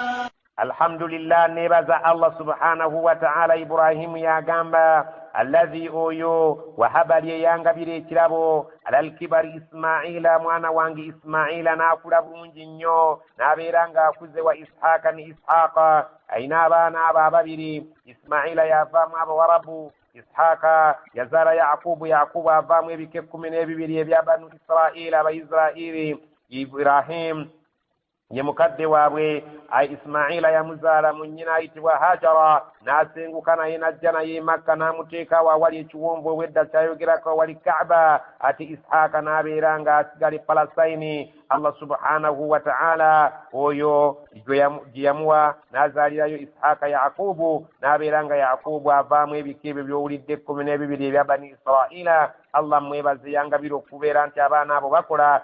الحمد لله نبذ الله سبحانه وتعالى إبراهيم يا جنبا الذي أويو وهب لي يانغبيري كلابو على الكبر إسماعيل موانا وانغ إسماعيل ناكل برونجينيو نابيرانغا كوزي وإسحاق إسحاق أينابا نابا بابيري إسماعيل يا فام أبا وربو إسحاق يزار يعقوب أفام بكفكم من أبيبيري بيا بنو إسرائيل وإسرائيل إبراهيم yemukadde waabwe Ismaila yamuzaala mu nnyina ayitibwa Hajara n'asenguka naye n'ajja naye Makka n'amuteeka awali ekiwonvu owedda kyayogerako awali Kaaba ate Ishaaka n'abeera nga asigala Palasayini. Allah subhanahu wa ta'ala oyo gye yamuwa n'azaalirayo Ishaaka Yaqubu n'abeera nga Yaqubu avaamu ebika ebyo by'owulidde 12 ebya Bani Israila. Allah mwebaze yangabira okubeera nti abaana abo bakula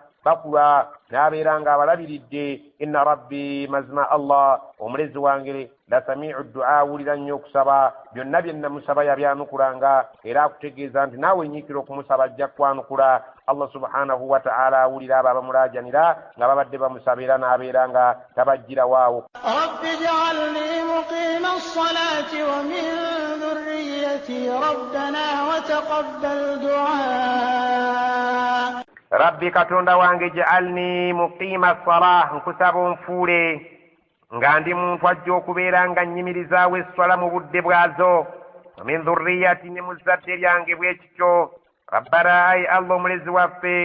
n'abeera nga abalabiridde. Inna rabbi mazima Allah omulezi wange la sami'u du'a awulira nnyo okusaba byonna bye namusaba yabyanukulanga era akutegeeza nti naawe nyiikira okumusaba ajja kwanukula. Allah subhanahu wa ta'ala awulira abo abamulaajanira nga babadde bamusaba era n'abeera nga tabajjira waawo. Rabbi ij'alni muqiima as-salaati wa min dhurriyyati rabbana wa taqabbal du'a. rabbi katonda wange ja'alni muqima salah nkusaba nfuule nga ndi muntu ajja okubeera nga nnyimirizaawo esswala mu budde bwazo min dhurriyati ne mu zadde lyange bwe kityo rabbana ayi allah omulezi waffe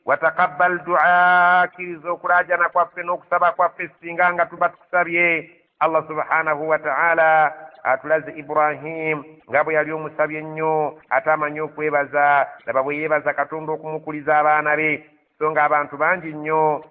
watakabbal du'a akkiriza okulaajana kwaffe n'okusaba kwaffe singa nga tuba tukusabye allah subhanahu wa ta'ala atulaze ibrahim nga bwe yali omusabye ennyo ate amanyi okwebaza laba bwe yeebaza katonda okumukuliza abaana be so nga abantu bangi nnyo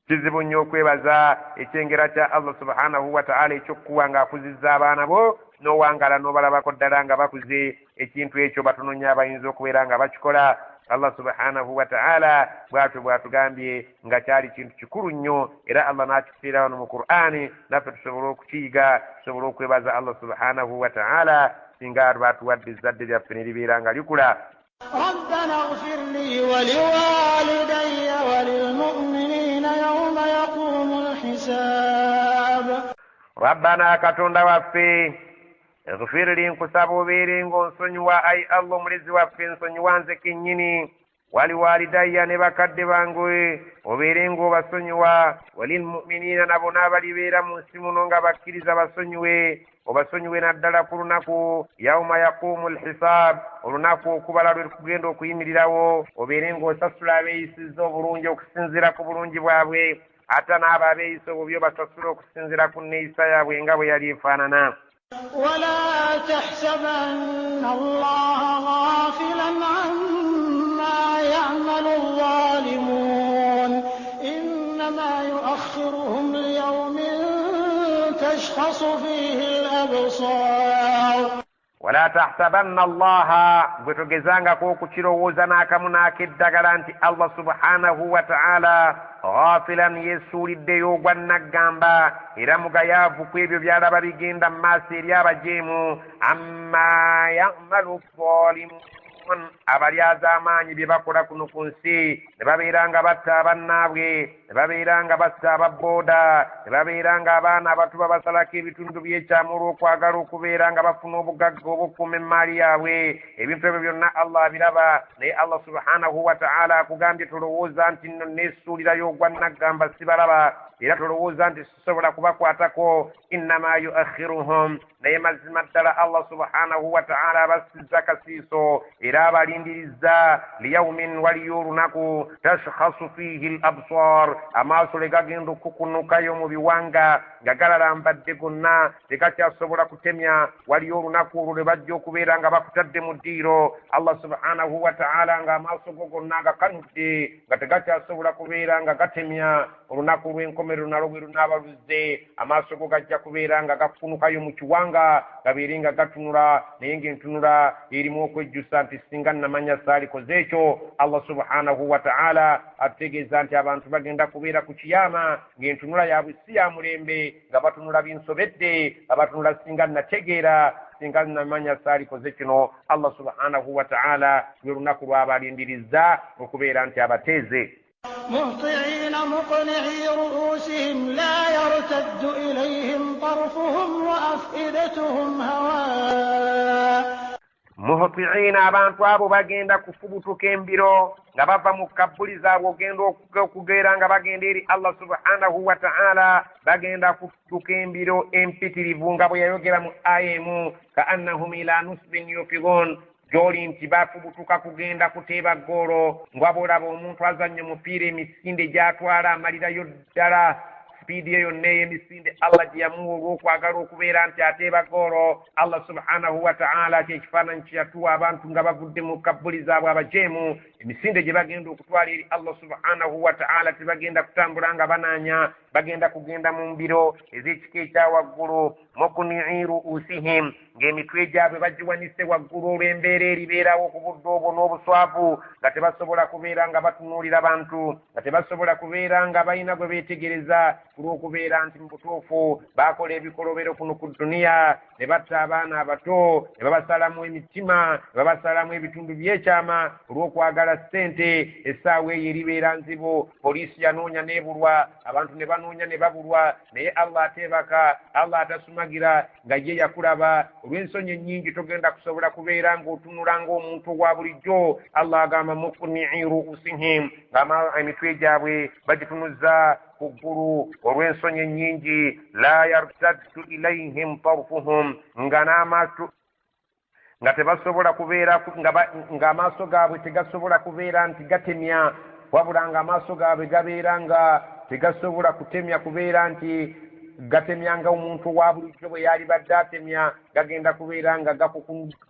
kizibu nnyo okwebaza ekyengera kya allah subhanahu wa ta'ala ekyokukuwa ng'akuzizza abaana bo n'owangala n'obalabako ddala nga bakuze ekintu ekyo batono nnyo abayinza okubeera nga bakikola allah subhanahu wa ta'ala bwatyo bwatugambye nga kyali kintu kikulu nnyo era allah n'akituteera wano mu qur'ani naffe tusobole okukiyiga tusobole okwebaza allah subhanahu wa ta'ala singa batuwadde ezzadde lyaffe ne libeera nga likula ربنا اغفر لي ولوالدي وللمؤمنين يوم يقوم الحساب ربنا katonda waffe اغفر لي nkusaba obeere ng'onsonyiwa ayi allah omulezi waffe nsonyiwa nze kennyini waliwalidayya ne bakadde bange obeere ng'obasonyiwa walilmu'miniina nabo n'abalibeera mu nsi muno nga bakkiriza basonyiwe obasonyiwe naddala ku lunaku yauma yaqumu lhisab olunaku okubala lwe kugenda okuyimirirawo obeere ng'osasula abeeyisizza obulungi okusinziira ku bulungi bwabwe ate n'abo abeeyisa obubyo basasula okusinziira ku nneeyisa yaabwe nga bwe yali efaanana ولا تحسبن الله غافلا عما يعمل الظالمون إنما يؤخرهم ليوم تشخص فيه الأبصار ولا تحسبن الله بتجزانك وكتيروزا ناكم ناكدغلا انت الله سبحانه وتعالى غافلا يسول الديو ونغامبا era mugayavu ku ebyo byalaba bigenda mu maaso eri abajeemu amma yamalu zalimun abalyaza amaanyi bye bakola kuno ku nsi ne babeera nga batta abannaabwe ne babeera nga batta ababbooda ne babeera nga abaana abato babasalako ebitundu by'ekyamu olw'okwagala okubeera nga bafuna obugagga obukuuma emmaali yaabwe ebintu ebyo byonna allah abiraba naye allah subhanahu wa ta'ala akugambye tolowooza nti nno neesuulirayo ogwa naggamba sibalaba era tolowooza nti sisobola kubakwatako innama yuakhiruhum naye mazima ddala allah subhanahu wa ta'ala abasizza kasiiso era abalindiriza liyaumin waliyo olunaku tashkhasu fihi l absar amaaso le gagenda okukunukayo mu biwanga nga galalambadde gonna tegakyasobola kutemya waliyo olunaku olwo lwe bajja okubeera nga bakutadde mu ddiiro allah subhanahu wa ta'ala nga amaaso go gonna gakanudde nga tegakyasobola kubeera nga gatemya olunaku lw'enkomerero nalwo bwe lunaabaluze amaaso go gajja kubeera nga gakunukayo mu kiwanga gabeere nga gatunula naye ng'entunula erimu okwejjusa nti singa namanya saalikoze ekyo allah subhanahu wa ta'ala atutegeeza nti abantu bagenda kubeera ku kiyama ng'entunula yaabwe si ya mulembe nga batunula binsobedde nga batunula singa nategeera singa namanya saalikoze kino allah subhanahu wa ta'ala lwe lunaku lw'abalindiriza okubeera nti abateeze مهطعين مقنعي رؤوسهم لا يرتد إليهم طرفهم وأفئدتهم هواء muhtiina abantu abo bagenda kufubutuka embiro nga bava mu kabbuli zaabwe ogenda okugeera nga bagenda eri allah subhanahu wa ta'ala bagenda kufutuka embiro empitirivu nga bwe yayogera mu aya emu ka annahum ila nusbin yufidun gy'oli nti bafubutuka kugenda kuteeba ggoolo ng'aboolaba omuntu azannya omupiira emisinde gy'atwala amalirayo ddala sipiidi eyo n'eyemisinde allah gye yamuwa olw'okwagala okubeera nti ateeba ggoolo allah subhanahu wa ta'ala kyekifaananyi kye yatuwa abantu nga bavudde mu kabbuli zaabwe abajeemu emisinde gye bagenda okutwala eri allah subhanahu wa ta'ala tebagenda kutambula nga banaanya bagenda kugenda mu mbiro ez'ekika ekya waggulu mukni'i ru'usihim ng'emitwe gyabwe bagiwanise waggulu olw'embeera eribeerawo ku budde obwo n'obuswavu nga tebasobola kubeera nga batunuulira bantu nga tebasobola kubeera nga balina gwe beetegereza kulw'okubeera nti mu butuufu baakola ebikolobero kuno ku duniya ne batta abaana abato ne babasalamu emitima ne babasalamu ebitundu by'ekyama olw'okwagala ya ssente essaawa eyo eribeera nzibu poliisi yanoonya n'ebulwa abantu ne banoonya ne babulwa naye Allah ateebaka Allah atasumagira nga ye yakulaba olw'ensonyi ennyingi togenda kusobola kubeera ng'otunula ng'omuntu wa bulijjo Allah agamba muqni'i ru'usihim emitwe gyabwe bagitunuza ku ggulu olw'ensonyi ennyingi la yartaddu ilayhim tarfuhum nga tebasobola kubeera ng'amaaso gaabwe tegasobola kubeera nti gatemya wabula ng'amaaso gaabwe gabeera nga tegasobola kutemya kubeera nti gatemya nga omuntu wa bulijjo bwe yali badde atemya gagenda kubeera nga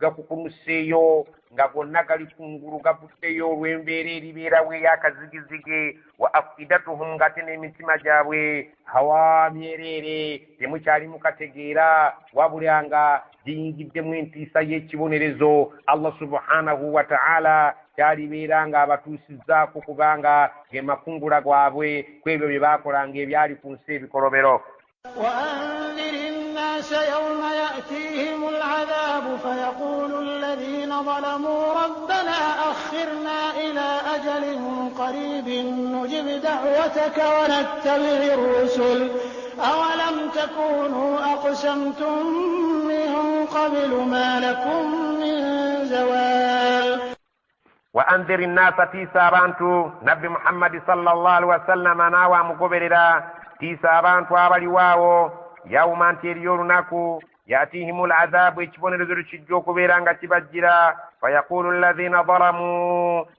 gakukumuseeyo nga gonna gali kungulu gavuddeyo olw'embeera eribeerawo ey'akazigizige wa afidatuhum ngate n'emitima gyabwe hawa myereere temukyali mukategeera wabula nga giyingiddemu entiisa y'ekibonerezo Allah subhanahu wa ta'ala kyalibeera nga abatuusizzaako kubanga ge makungula gwabwe ku ebyo bye baakolanga ebyali ku nsi ebikolobero. وأنذر الناس يوم يأتيهم العذاب فيقول الذين ظلموا ربنا أخرنا إلى أجل قريب نجب دعوتك ونتبع الرسل أولم تكونوا أقسمتم من قبل ما لكم من زوال. وأنذر الناس تيسا بانتو نبي محمد صلى الله عليه وسلم ناوى مقبرنا tiisa abantu abaliwaawo yawuma nti eriyo olunaku yatihimul adhabu ekibonerezo kijja okubeera nga kibajjira fayaqulu alladhina zalamu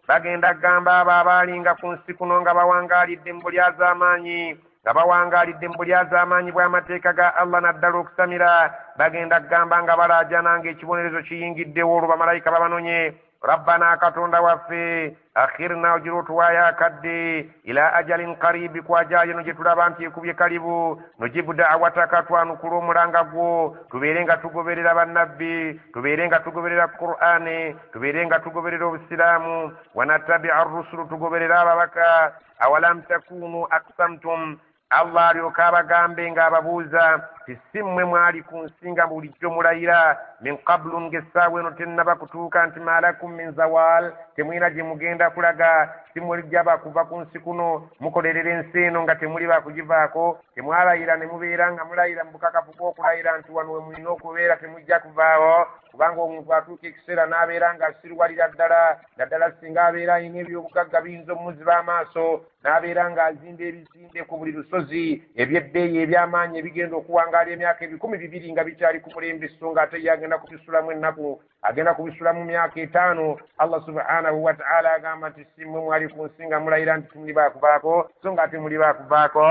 bagenda kugamba abo abaalinga ku nsi kuno nga bawangaalidde mu bulyaz'amaanyi nga bawangaalidde mu bulyaz'amaanyi bw'amateeka ga Allah naddala okusamira bagenda kugamba nga balaajana ng'ekibonerezo kiyingiddewo olwo bamalayika babanonye rabbana katonda waffe akhirna ojira otuwaayo akadde ila ajalin qaribi kwajayo no gye tulaba nti ekubye kalibu nojibu da'wataka twanukula omulanga gwo tubeere nga tugoberera bannabbi tubeere nga tugoberera Qur'ani tubeere nga tugoberera obusiraamu wanattabi'a ar-rusulu tugoberera ababaka awalam takunu aqsamtum Allah alyoka abagambe ng'ababuuza ti si mmwe mwali ku nsi nga bulijjo mulayira min qablu ng'essaawa eno tennaba kutuuka nti malakum min zawal temulina gye mugenda kulaga si mulijja bakuva ku nsi kuno mukolerera ensi eno nga temuli bakugivaako temwalayira ne mubeera nga mulayira mu bukakafu bw'okulayira nti wano we mulina okubeera temujja kuvaawo kubanga omuntu atuuka ekiseera n'abeera ng'asirwalira ddala naddala singa abeera alina ebyobugagga biyinza omumuziba amaaso n'abeera ng'azimba ebizimbe ku buli lusozi ebyeddeeyi eby'amaanyi ebigenda okuwangaala emyaka 200 nga bikyali ku mulembe so ng'ate ye agenda kubisulamu ennaku agenda kubisulamu myaka 5 Allah subhanahu wa ta'ala agamba nti si mmwe mwali ku nsi nga mulayira nti temuli baakuvaako so ng'ate muli baakuvaako.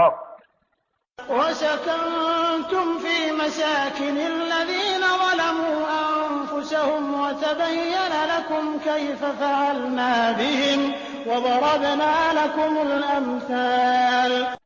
وسكنتم في مساكن الذين ظلموا أنفسهم وتبين لكم كيف فعلنا بهم وضربنا لكم الأمثال.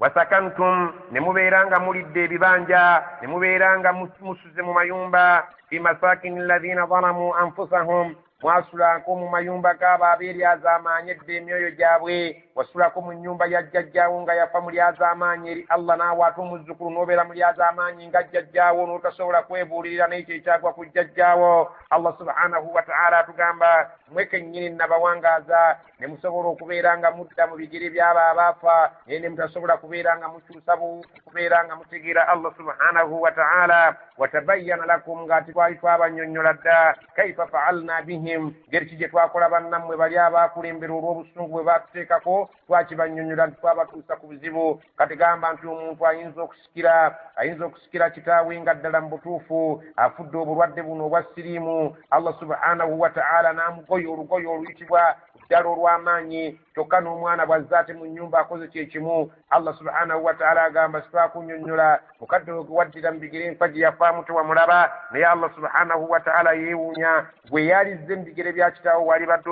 wasakantum ne mubeeranga mulidde ebibanja ne mubeeranga musuze mu mayumba fi masakini alladhina zalamu anfusahum mwasulako mu mayumba g'abo abeeryaz'amaanyedde emyoyo gyabwe wasulako mu nnyumba ya jjajjaawo nga yafa mu lyaz'amaanyi eri Allah n'awaata omuzzukulu n'obeera mu lyaz'amaanyi nga jjajjaawo n'otasobola kwebuulirira n'ekyo ekyagwa ku jjajjaawo. Allah subhanahu wa ta'ala atugamba mmwe kennyini nabawangaaza ne musobola okubeera nga mudda mu bigere by'abo abaafa naye ne mutasobola kubeera nga mukyusa kubeera nga mutegeera Allah subhanahu wa ta'ala watabayyana lakum ng'ati twali twabannyonnyola dda kaifa fa'alna bihim ngeri ki gye twakola bannammwe bali abaakulembera olw'obusungu bwe baatuteekako twakibannyonnyola nti twabatuusa ku buzibu. Kati gamba nti omuntu ayinza okusikira kitaawe nga ddala mu butuufu afudde obulwadde buno obwa siriimu Allah subhanahu wa ta'ala n'amugoya olugoye oluyitibwa ddala olw'amaanyi kyokka n'omwana bw'azze ate mu nnyumba akoze kyekimu Allah subhanahu wa ta'ala agamba sitwakunnyonnyola mukadde we gewaddira mu bigere enfa gye yafaamu tewamulaba naye Allah subhanahu wa ta'ala yeewuunya gwe yalizze mu bigere bya kitaawo wali badde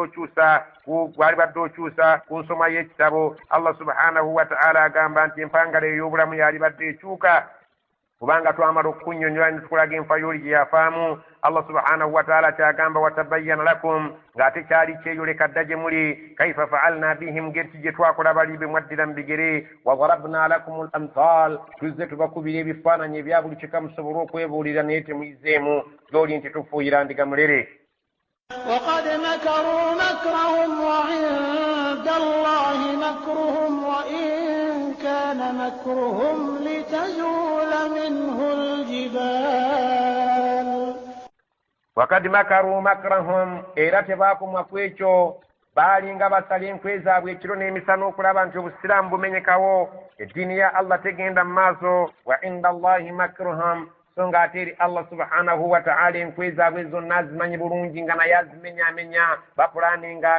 okyusa ku nsoma y'ekitabo. Allah subhanahu wa ta'ala agamba nti empangala ey'obulamu yali badde ekyuka kubanga twamala okukunnyonnyola ne tukulaga enfa y'oli gye yafaamu. Allah subhanahu wa ta'ala kyagamba watabayyana lakum ng'ate kyali kyeyoleka dda gye muli kaifa fa'alna bihim ngeri ki gye twakola bali be mwaddira mu bigere wa darabna lakum al-amthal tuzze tubakubira ebifaananyi ebya buli kika musobole okwebuulira naye temuyizeemu gy'oli nti tufuuyira ndiga mulere. وقد مكروا مكرهم وعند الله مكرهم وإن كان مكرهم لتزول منه الجبال. وقد مكروا مكرهم era tebakomwa kwekyo baali nga basala enkwe zaabwe ekiro n'emisana okulaba nti obusiraamu bumenyekawo eddiini ya Allah tegenda mu maaso. wa inda Allahi makruhum so nga ate eri Allah subhanahu wa ta'ala enkwe zaabwe zonna zimanyi bulungi nga naye azimenyaamenya bapulaaninga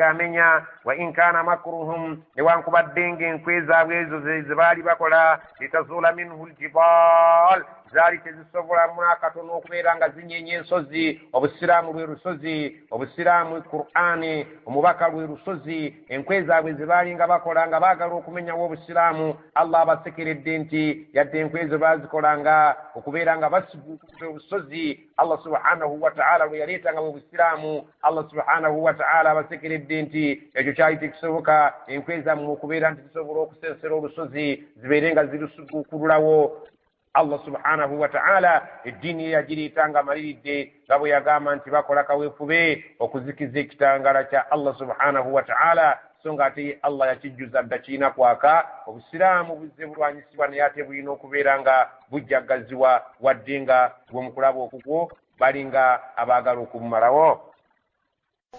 amenya. wa in kaana makruhum newankubadde nga enkwe zaabwe ezo ze baali bakola litazuula minhu aljibaal zaali tezisobolamu akatono okubeera nga zinyeenya ensozi. obusiraamu lwe lusozi, obusiraamu Qur'ani omubaka lwe lusozi. enkwe zaabwe ze baali nga bakola nga baagala okumenyawo obusiraamu Allah abasekeredde nti yadde enkwe ezo baazikolanga okubeera nga basiguukuta obusozi. Allah subhanahu wa ta'ala lwe yaleetanga mu busiraamu Allah subhanahu wa ta'ala abasekeredde nti ekyo kyali tekisoboka enkwe zammwe okubeera nti zisobola okusensera olusozi zibeere nga zilusiguukululawo. Allah subhanahu wa ta'ala eddiini yagiriitanga maliridde nga bwe yagamba nti bakola kaweefube okuzikiza ekitangala kya Allah subhanahu wa ta'ala. so nga ate Allah yakijjuza dda kiina kwaka obusiraamu buzze bulwanyisibwa naye ate bulina okubeera nga bujjaggaziwa wadde nga bw'omukulaba okugwo bali nga abaagala okubumalawo.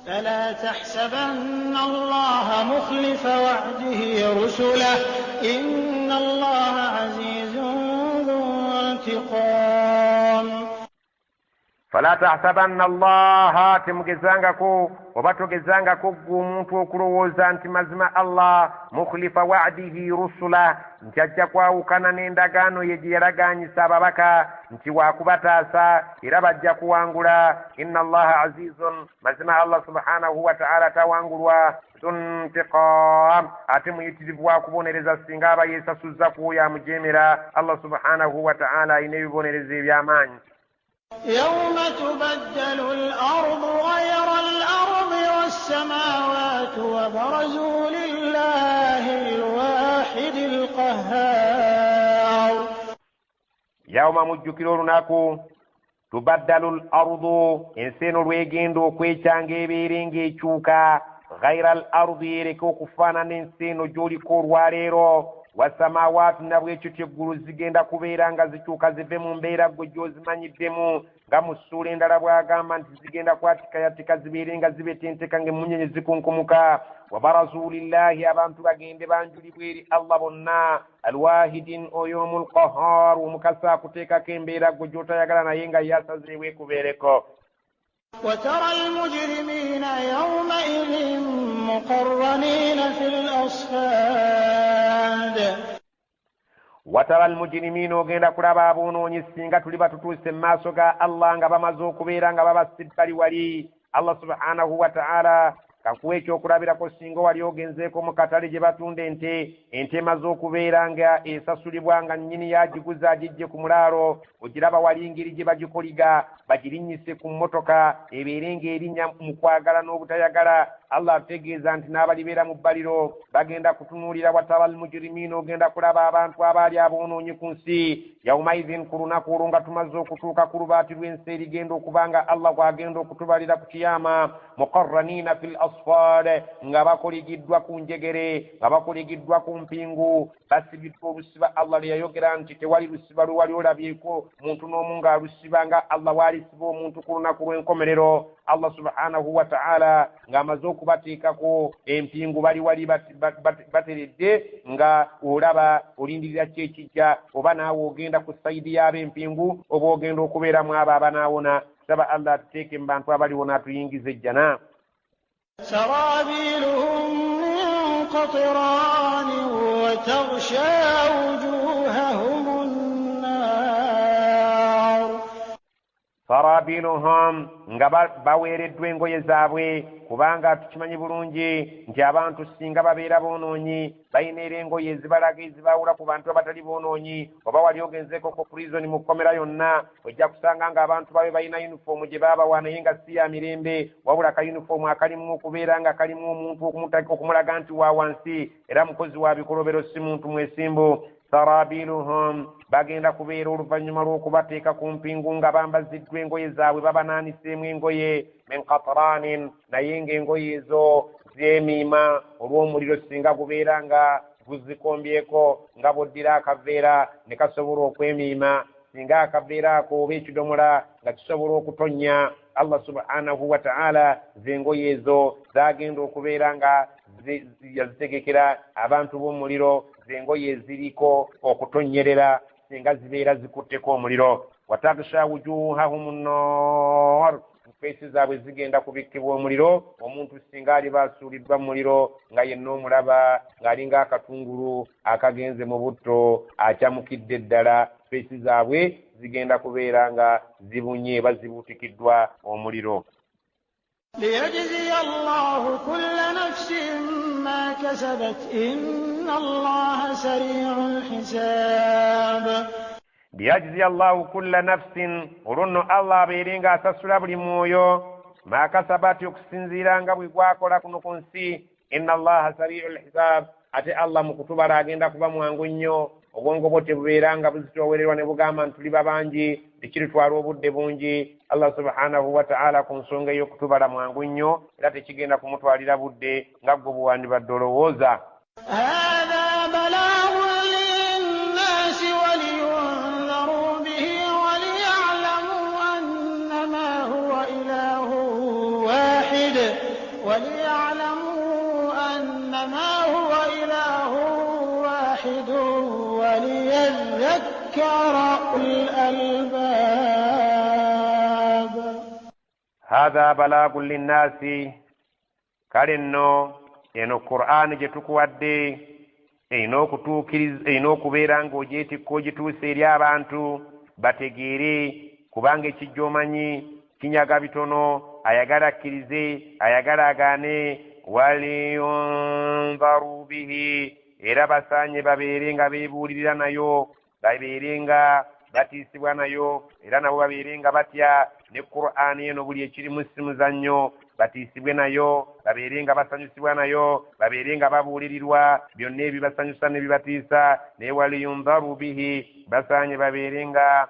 فلا تحسبن الله مخلف وعده رسله إن الله عزيز ذو انتقام. فلا تحسبن الله تمجزانكو وبتجزانكو omuntu okulowooza nti mazima Allah mukhlifa wa'dihi rusula nti ajja kwawukana n'endagaano ye gye yaragaanyisa ababaka nti waakubataasa era bajja kuwangula. inna Allaha azizun mazima Allah subhanahu wa ta'ala tawangulwa zuntiqam ate muyitirivu wa kubonereza singa aba yeesasuzza kuoyo amujeemera. Allah subhanahu wa ta'ala alina ebibonerezo eby'amaanyi. يوم تبدل الأرض غير الأرض والسماوات وبرزوا لله الواحد القهار. يوم mujjukira olunaku tubaddalu al-ardu ensi eno lwegenda okwekyanga ebeere ng'ekyuka ghayra al-ardi ereka okufaanana ensi eno gy'oliko olwaleero. wasamawaatu nabwekyo eggulu zigenda kubeera nga zikyuka zive mu mbeera gwe gy'ozimanyiddemu nga mu ssuula endala bw'agamba nti zigenda kwatikayatika zibeere nga zibetenteka ng'emmunyenye zikunkumuka. wabarazu lillahi abantu bagende banjulibwa eri Allah bonna alwahidin oyo omulqahar omukasa akuteekako embeera gwe gy'otayagala naye nga yasazeewo ekubeereko. وترى المجرمين يومئذ مقرنين في الأصفاد. watara almujrimina ogenda kulaba aboonoonyi singa tuli batutuuse mu maaso ga Allah nga bamaze okubeera nga babasibbali wali. Allah subhanahu wa ta'ala kakuwa ekyokulabirako singa wali ogenzeeko mu katale gye batunda ente emaze okubeera nga esasulibwa nga nnyini yagiguza agijje ku mulaalo ogiraba wali ngeri gye bagikoliga bagirinnyise ku mmotoka ebeere ng'erinnya mu kwagala n'obutayagala. Allah ategeeza nti n'abalibeera mu bbaliro bagenda kutunuulira. watara almujrimina ogenda kulaba abantu abaali aboonoonyi ku nsi yawmaidhin ku lunaku olwo nga tumaze okutuuka ku lubaati lw'ensi erigenda okuba nga Allah gwagenda okutubalira ku kiyama muqarranina fil asfad nga bakoligiddwa ku njegere nga bakoligiddwa ku mpingu basibiddwa olusiba Allah lye yayogera nti tewali lusiba lwe wali olabyeko muntu n'omu ng'alusiba nga Allah waalisiba omuntu ku lunaku lw'enkomerero. Allah subhanahu wa ta'ala ng'amaze okubateekako empingu bali wali bateredde nga olaba olindirira ki ekijja oba naawe ogenda ku sayidi y'ab'empingu oba ogenda okubeeramu abo abanaawona. saba Allah atuteeke mu bantu abaliwo n'atuyingiza ejjana. سرابيلهم من قطران وتغشى وجوههم النار. sarabiluhum nga baweereddwa engoye zaabwe kubanga tukimanyi bulungi nti abantu singa babeera boonoonyi balina era engoye ezibalaga ezibaawula ku bantu abatali boonoonyi. oba wali ogenzeeko ku prison mu kkomera yonna ojja kusanga ng'abantu babe balina yunifoomu gye baabawa naye nga si ya mirembe wabula ka yunifoomu akalimu okubeera nga kalimu omuntu okumulaga nti wa wansi era mukozi wa bikolobero si muntu mwesimbu. sarabiluhum bagenda kubeera oluvannyuma lw'okubateeka ku mpingu nga bambaziddwa engoye zaabwe babanaanisemu engoye min qatranin naye ng'engoye ezo z'emiima olw'omuliro singa gubeera nga guzikombyeko nga bw'oddira akaveera ne kasobola okwemiima singa akaveera ako oba ekidomola nga kisobola okutonnya Allah subhanahu wa ta'ala z'engoye ezo zagenda okubeera nga yazitegekera abantu b'omuliro z'engoye eziriko okutonyerera singa zibeera zikutteko omuliro watagsha wujuhahum nnar feesi zaabwe zigenda kubikkibwa omuliro omuntu singa ali basuuliddwa mu muliro nga yenna omulaba ng'alinga akatungulu akagenze mu butto akyamukidde ddala feesi zaabwe zigenda kubeera nga zibunye bazibutikiddwa omuliro ليجزي الله كل نفس ما كسبت إن الله سريع الحساب liyajziya Allahu kulla nafsin olunno Allah abeere ng'asasula buli mwoyo maakasabati okusinziira nga bwe gwakola kuno ku nsi inna Allaha sari'ul hisab ate Allah mu kutubala agenda kuba mwangu nnyo obwongo bwo tebubeera nga buzitoowererwa ne bugamba ntuli babangi tekiritwala obudde bungi Allah subhanahu wa ta'ala ku nsonga ey'okutubala mwangu nnyo era tekigenda kumutwalira budde nga gwe buwandibadde olowooza وليعلموا أنما هو إله واحد وليذكر الألباب هذا بلاغ للناس كالنو eno Qur'an gye tukuwadde erina okubeera ng'ogyetikko ogituusa eri abantu bategeere kubanga ekijja omanyi kinyaga bitono ayagala akkirize ayagala agaane waliyunzaru bihi era basaanye babeere nga beebuulirira nayo babeere nga batiisibwa nayo era nabo babeere nga batya ne Qur'ani eno buli ekirimu si muzannyo batiisibwe nayo babeere nga basanyusibwa nayo babeere nga babuulirirwa byonna ebibasanyusa ne bibatiisa naye waliyunzaru bihi basaanye babeere nga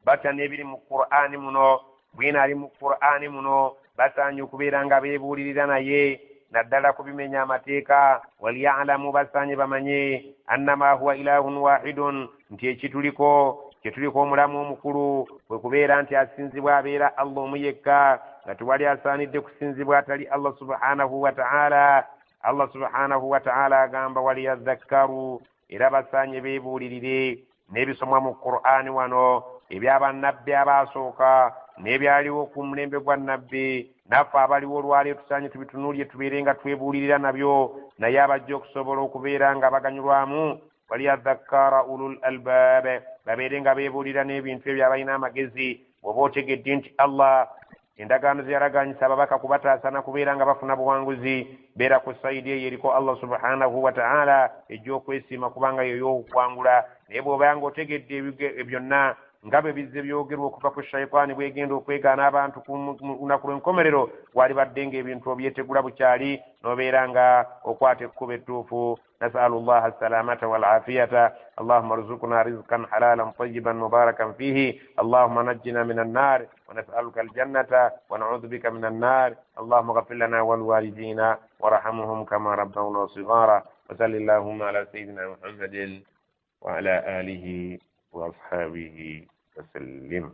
batya n'ebiri mu Qur'ani muno bwina ali mu Qur'ani muno basaanye okubeera nga beebuulirira naye naddala kubimenya amateeka waliya'lamu basaanye bamanye annama huwa ilahun wahidun nti ekituliko omulamu omukulu kwe kubeera nti asinzibwa abeera Allah omu yekka nga tewali asaanidde kusinzibwa atali Allah subhanahu wa ta'ala. Allah subhanahu wa ta'ala agamba waliyadhakkaru era basaanye beebuulirire n'ebisomwa mu Qur'ani wano ebyabannabbi abaasooka n'ebyaliwo ku mulembe gwa nnabbi naffe abaliwo olwaleero tusaanye tubitunuulye tubeere nga twebuulirira nabyo naye abajja okusobola okubeera nga baganyulwamu waliyadhakkara ulul albab babeere nga beebuulira n'ebintu ebyo abalina amagezi bw'oba otegedde nti Allah endagaano ze yalaganyisa ababaka kubataasana kubeera nga bafuna buwanguzi beera ku sayidi eyo eriko Allah subhanahu wa ta'ala ejja okwesiima kubanga yo y'okuwangula naye bw'oba nga otegedde byonna nga bwe bizze byogerwa okuva ku shayitaani bwegenda okwegaana abantu ku lunaku lw'enkomerero walibadde ng'ebintu obyetegula bukyali n'obeera nga okwata ekkuba ettuufu. نسأل الله السلامة والعافية اللهم ارزقنا رزقا حلالا طيبا مباركا فيه اللهم نجنا من النار ونسألك الجنة ونعوذ بك من النار اللهم اغفر لنا والوالدين ورحمهم كما ربونا صغارا وصل اللهم على سيدنا محمد وعلى آله وأصحابه وسلم.